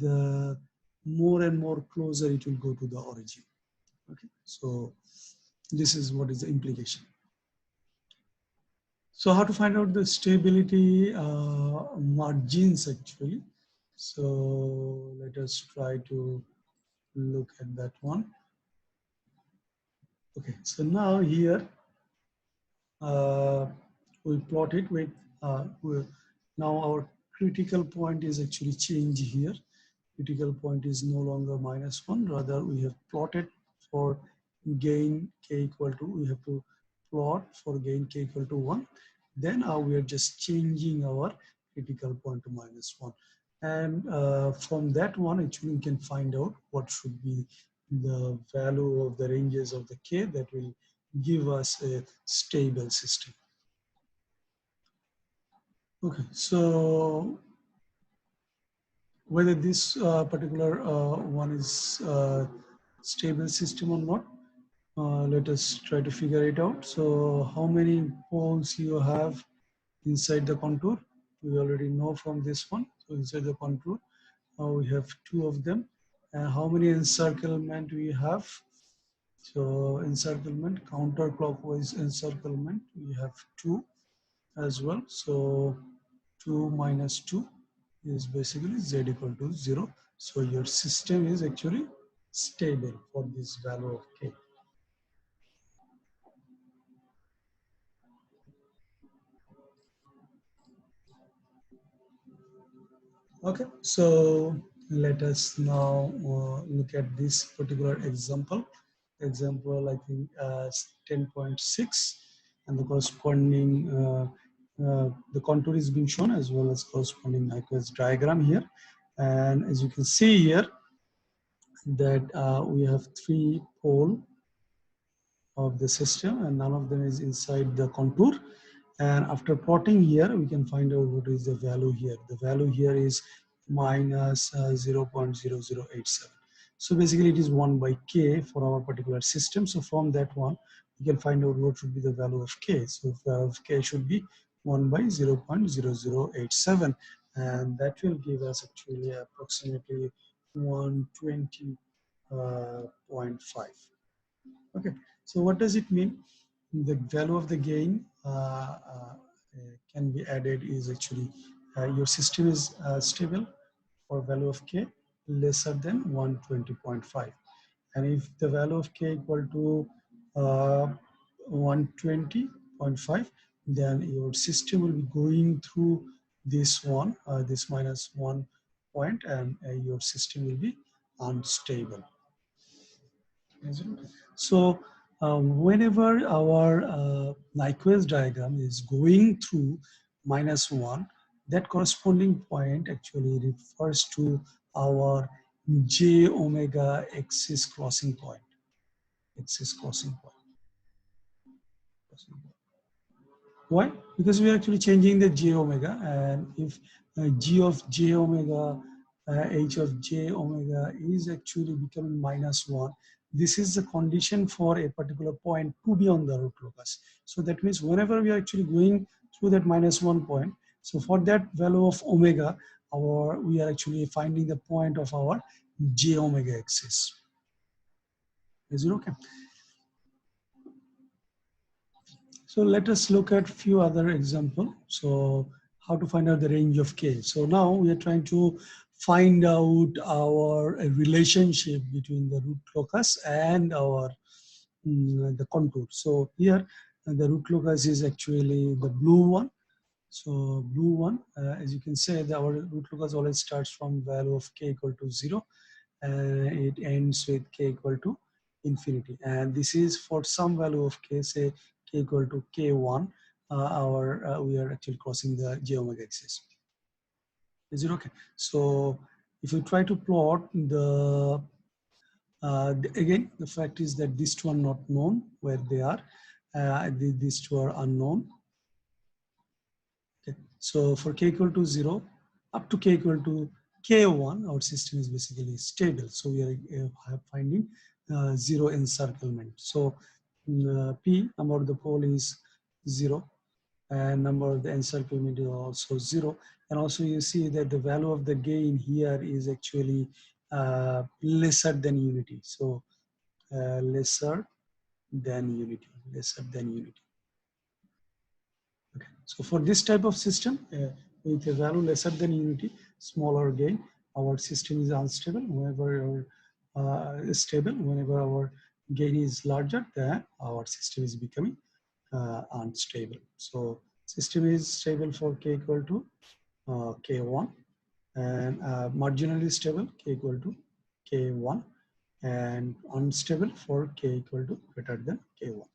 S1: the more and more closer it will go to the origin. Okay, so this is what is the implication. So how to find out the stability margins actually. So let us try to look at that one. Okay, so now here we plot it with now our critical point is actually changed here. Critical point is no longer -1, rather we have plotted for gain k equal to, we have to plot for gain k equal to 1. Then we are just changing our critical point to -1. And from that one, actually we can find out what should be the value of the ranges of the k that will give us a stable system. Okay, so whether this particular one is stable system or not, let us try to figure it out. So how many poles you have inside the contour? We already know from this one. So inside the contour, we have 2 of them. And how many encirclement we have? So encirclement, counterclockwise encirclement, we have 2 as well. So 2 minus 2 is basically z equal to 0. So your system is actually stable for this value of k. Okay, so let us now look at this particular example. Example, I think 10.6, and the corresponding the contour is being shown as well as corresponding Nyquist diagram here. And as you can see here, that we have 3 poles of the system, and none of them is inside the contour. And after plotting here, we can find out what is the value here. The value here is minus 0.0087. So basically it is 1 by k for our particular system. So from that one, we can find out what should be the value of k. So value of k should be 1 by 0.0087. And that will give us actually approximately 120.5. Okay, so what does it mean? The value of the gain can be added is actually your system is stable for value of k. lesser than 120.5. And if the value of k equal to 120.5, then your system will be going through this one, this minus 1 point, and your system will be unstable. So whenever our Nyquist diagram is going through -1, that corresponding point actually refers to our j omega axis crossing point. Axis crossing point. Why? Because we are actually changing the j omega, and if g of j omega, h of j omega is actually becoming -1, this is the condition for a particular point to be on the root locus. So that means whenever we are actually going through that -1 point, so for that value of omega, we are actually finding the point of our j omega axis. Is it okay? So let us look at few other examples. So how to find out the range of k. So now we are trying to find out our relationship between the root locus and our the contour. So here the root locus is actually the blue one. So blue one, as you can say, our root locus always starts from value of k equal to 0. It ends with k equal to infinity, and this is for some value of k, say k equal to k1, we are actually crossing the j omega axis. Is it okay? So if you try to plot again, the fact is that these two are not known where they are. These two are unknown. Okay. So for k equal to 0 up to k equal to k1, our system is basically stable. So we are finding 0 encirclement. So p, number of the pole is 0, and number of the encirclement is also 0. And also you see that the value of the gain here is actually lesser than unity. So lesser than unity, lesser than unity. Okay. So for this type of system, with a value lesser than unity, smaller gain, our system is unstable. Whenever stable, whenever our gain is larger, then our system is becoming unstable. So system is stable for k equal to k1, and marginally stable k equal to k1, and unstable for k equal to greater than k1.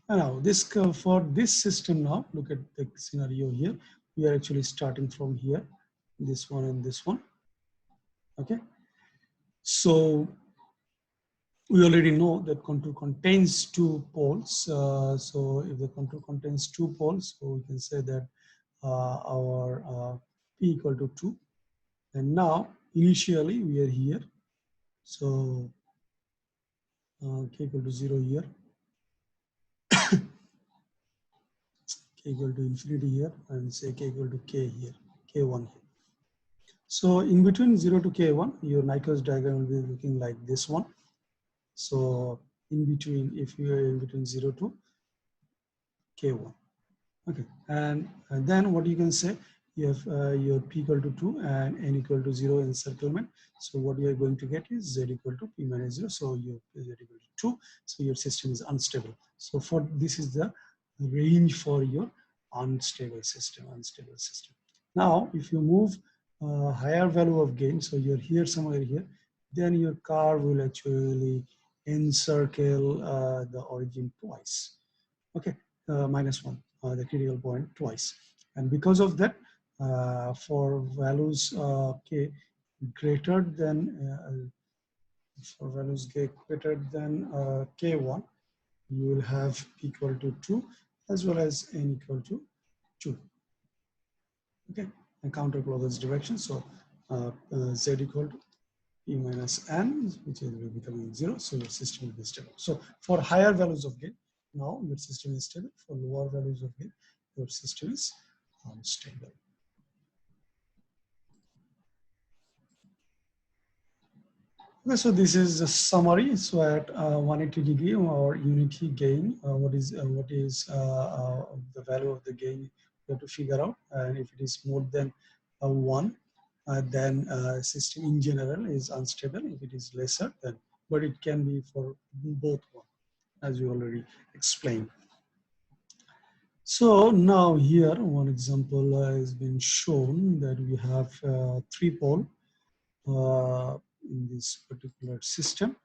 S1: Now, for this system now, look at the scenario here. We are actually starting from here, this one and this one. Okay. So we already know that contour contains two poles. So if the contour contains two poles, so we can say that our p equal to 2. And now, initially, we are here. So k equal to 0 here. K equal to infinity here, and say k equal to k here, k1 here. So in between 0 to k1, your Nyquist diagram will be looking like this one. So in between, if you are in between 0 to k1. Okay, and then what you can say, you have your p equal to 2 and n equal to 0 encirclement. So what you are going to get is z equal to p minus 0. So your z equal to 2. So your system is unstable. So for this is the range for your unstable system. Now, if you move higher value of gain, so you're here somewhere here, then your car will actually encircle the origin twice. Okay, -1, the critical point twice. And because of that, for values k greater than k1, you will have p equal to 2 as well as n equal to 2. Okay, and counterclockwise direction. So z equal to p minus n, which is becoming 0. So your system will be stable. So for higher values of gain, now your system is stable. For lower values of gain, your system is unstable. Okay, so this is a summary. So at 180 degree or unity gain, what is the value of the gain you have to figure out, and if it is more than 1, then system in general is unstable. If it is lesser, then but it can be for both one, as we already explained. So now here one example has been shown that we have 3 pole in this particular system.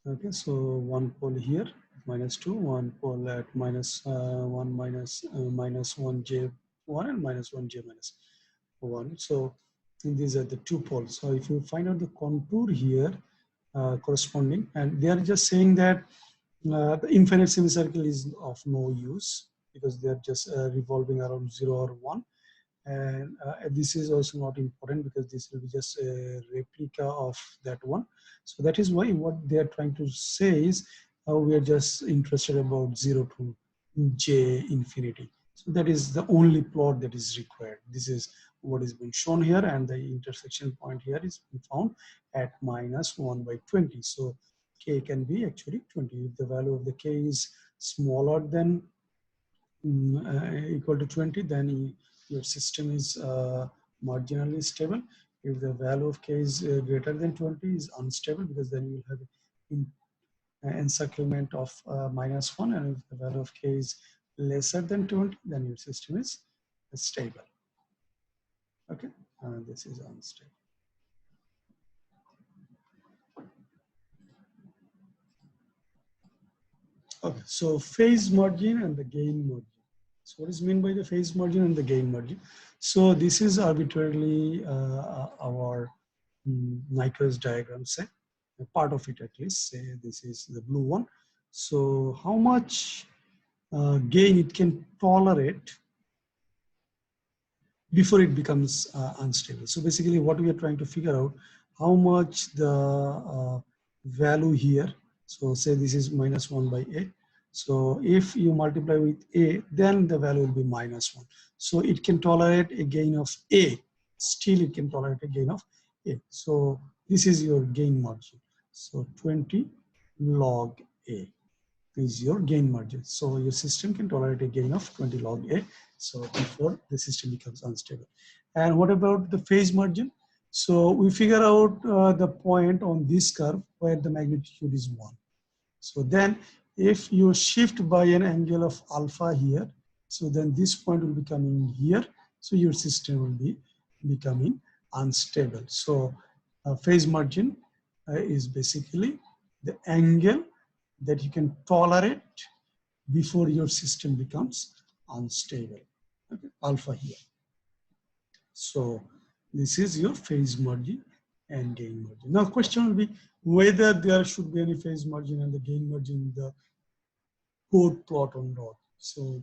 S1: Okay, so one pole here -2, one pole at -1 minus 1j1 and -1j minus 1. So these are the 2 poles. So if you find out the contour here corresponding, and they are just saying that the infinite semicircle is of no use because they are just revolving around 0 or 1. And this is also not important because this will be just a replica of that one. So that is why what they are trying to say is we are just interested about 0 to j infinity. So that is the only plot that is required. This is what is being shown here, and the intersection point here is found at -1/20. So k can be actually 20. If the value of the k is smaller than equal to 20, then your system is marginally stable. If the value of k is greater than 20, is unstable, because then you will have encirclement of -1, and if the value of k is lesser than 20, then your system is stable. Okay, this is unstable. Okay, so phase margin and the gain margin. So what is meant by the phase margin and the gain margin? So this is arbitrarily our Nyquist diagram set, a part of it at least. Say this is the blue one. So how much gain it can tolerate before it becomes unstable. So basically what we are trying to figure out, how much the value here, so say this is -1/a. So if you multiply with a, then the value will be -1. So it can tolerate a gain of a, still it can tolerate a gain of a. So this is your gain margin. So 20 log a is your gain margin. So your system can tolerate a gain of 20 log a. So before the system becomes unstable. And what about the phase margin? So we figure out the point on this curve where the magnitude is 1. So then if you shift by an angle of alpha here, so then this point will be coming here. So your system will be becoming unstable. So phase margin is basically the angle that you can tolerate before your system becomes unstable. Okay, alpha here. So this is your phase margin and gain margin. Now question will be whether there should be any phase margin and the gain margin in the code plot or not. So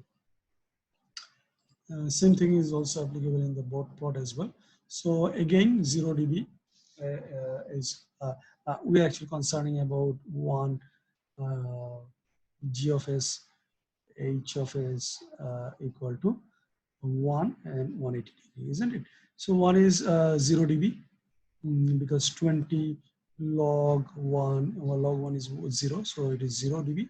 S1: same thing is also applicable in the board plot as well. So again 0 dB is we are actually concerning about one g of s h of s equal to 1 and 180 degree, isn't it? So one is 0 dB because 20 log 1, well, log 1 is 0, so it is 0 dB,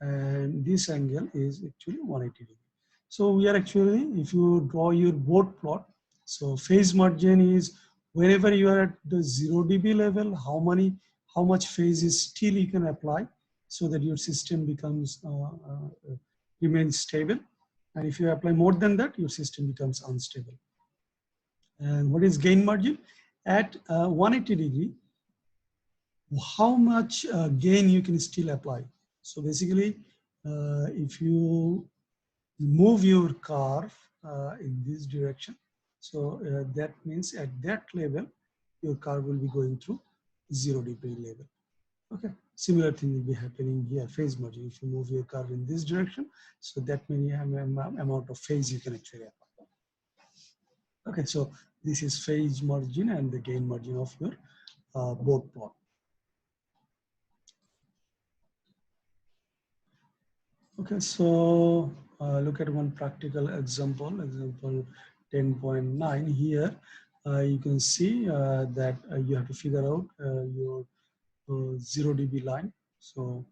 S1: and this angle is actually 180 degree. So we are actually, if you draw your board plot, so phase margin is whenever you are at the 0 dB level, how much phase is still you can apply so that your system becomes remains stable. And if you apply more than that, your system becomes unstable. And what is gain margin? At 180 degree, how much gain you can still apply. So basically, if you move your curve in this direction, so that means at that level, your curve will be going through 0 degree level. Okay, similar thing will be happening here, phase margin. If you move your curve in this direction, so that many amount of phase you can actually apply. Okay, so this is phase margin and the gain margin of your board plot. Okay, so look at one practical example, example 10.9 here. you can see that you have to figure out your 0 dB line. So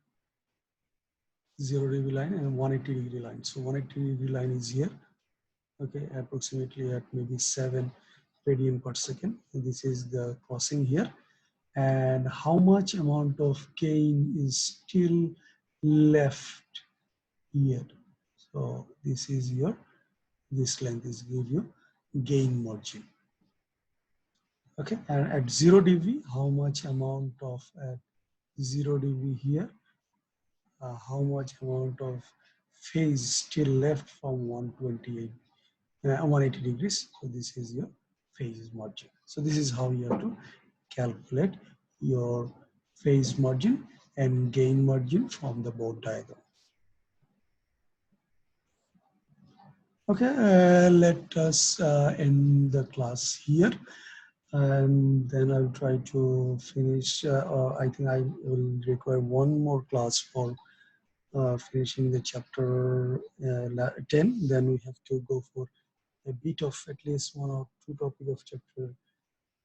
S1: 0 dB line and 180 degree line. So 180 degree line is here, okay, approximately at maybe 7 radian per second. And this is the crossing here. And how much amount of gain is still left here? So this is your, this length is give you gain margin. Okay, and at 0 dB, how much amount of 0 dB here, how much amount of phase still left from 128, 180 degrees. So this is your phase margin. So this is how you have to calculate your phase margin and gain margin from the board diagram. Okay, let us end the class here, and then I'll try to finish. I think I will require one more class for finishing the chapter 10. Then we have to go for a bit of at least one or two topic of chapter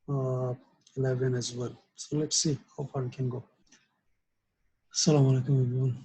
S1: uh, 11 as well. So let's see how far we can go. Assalamu alaikum everyone.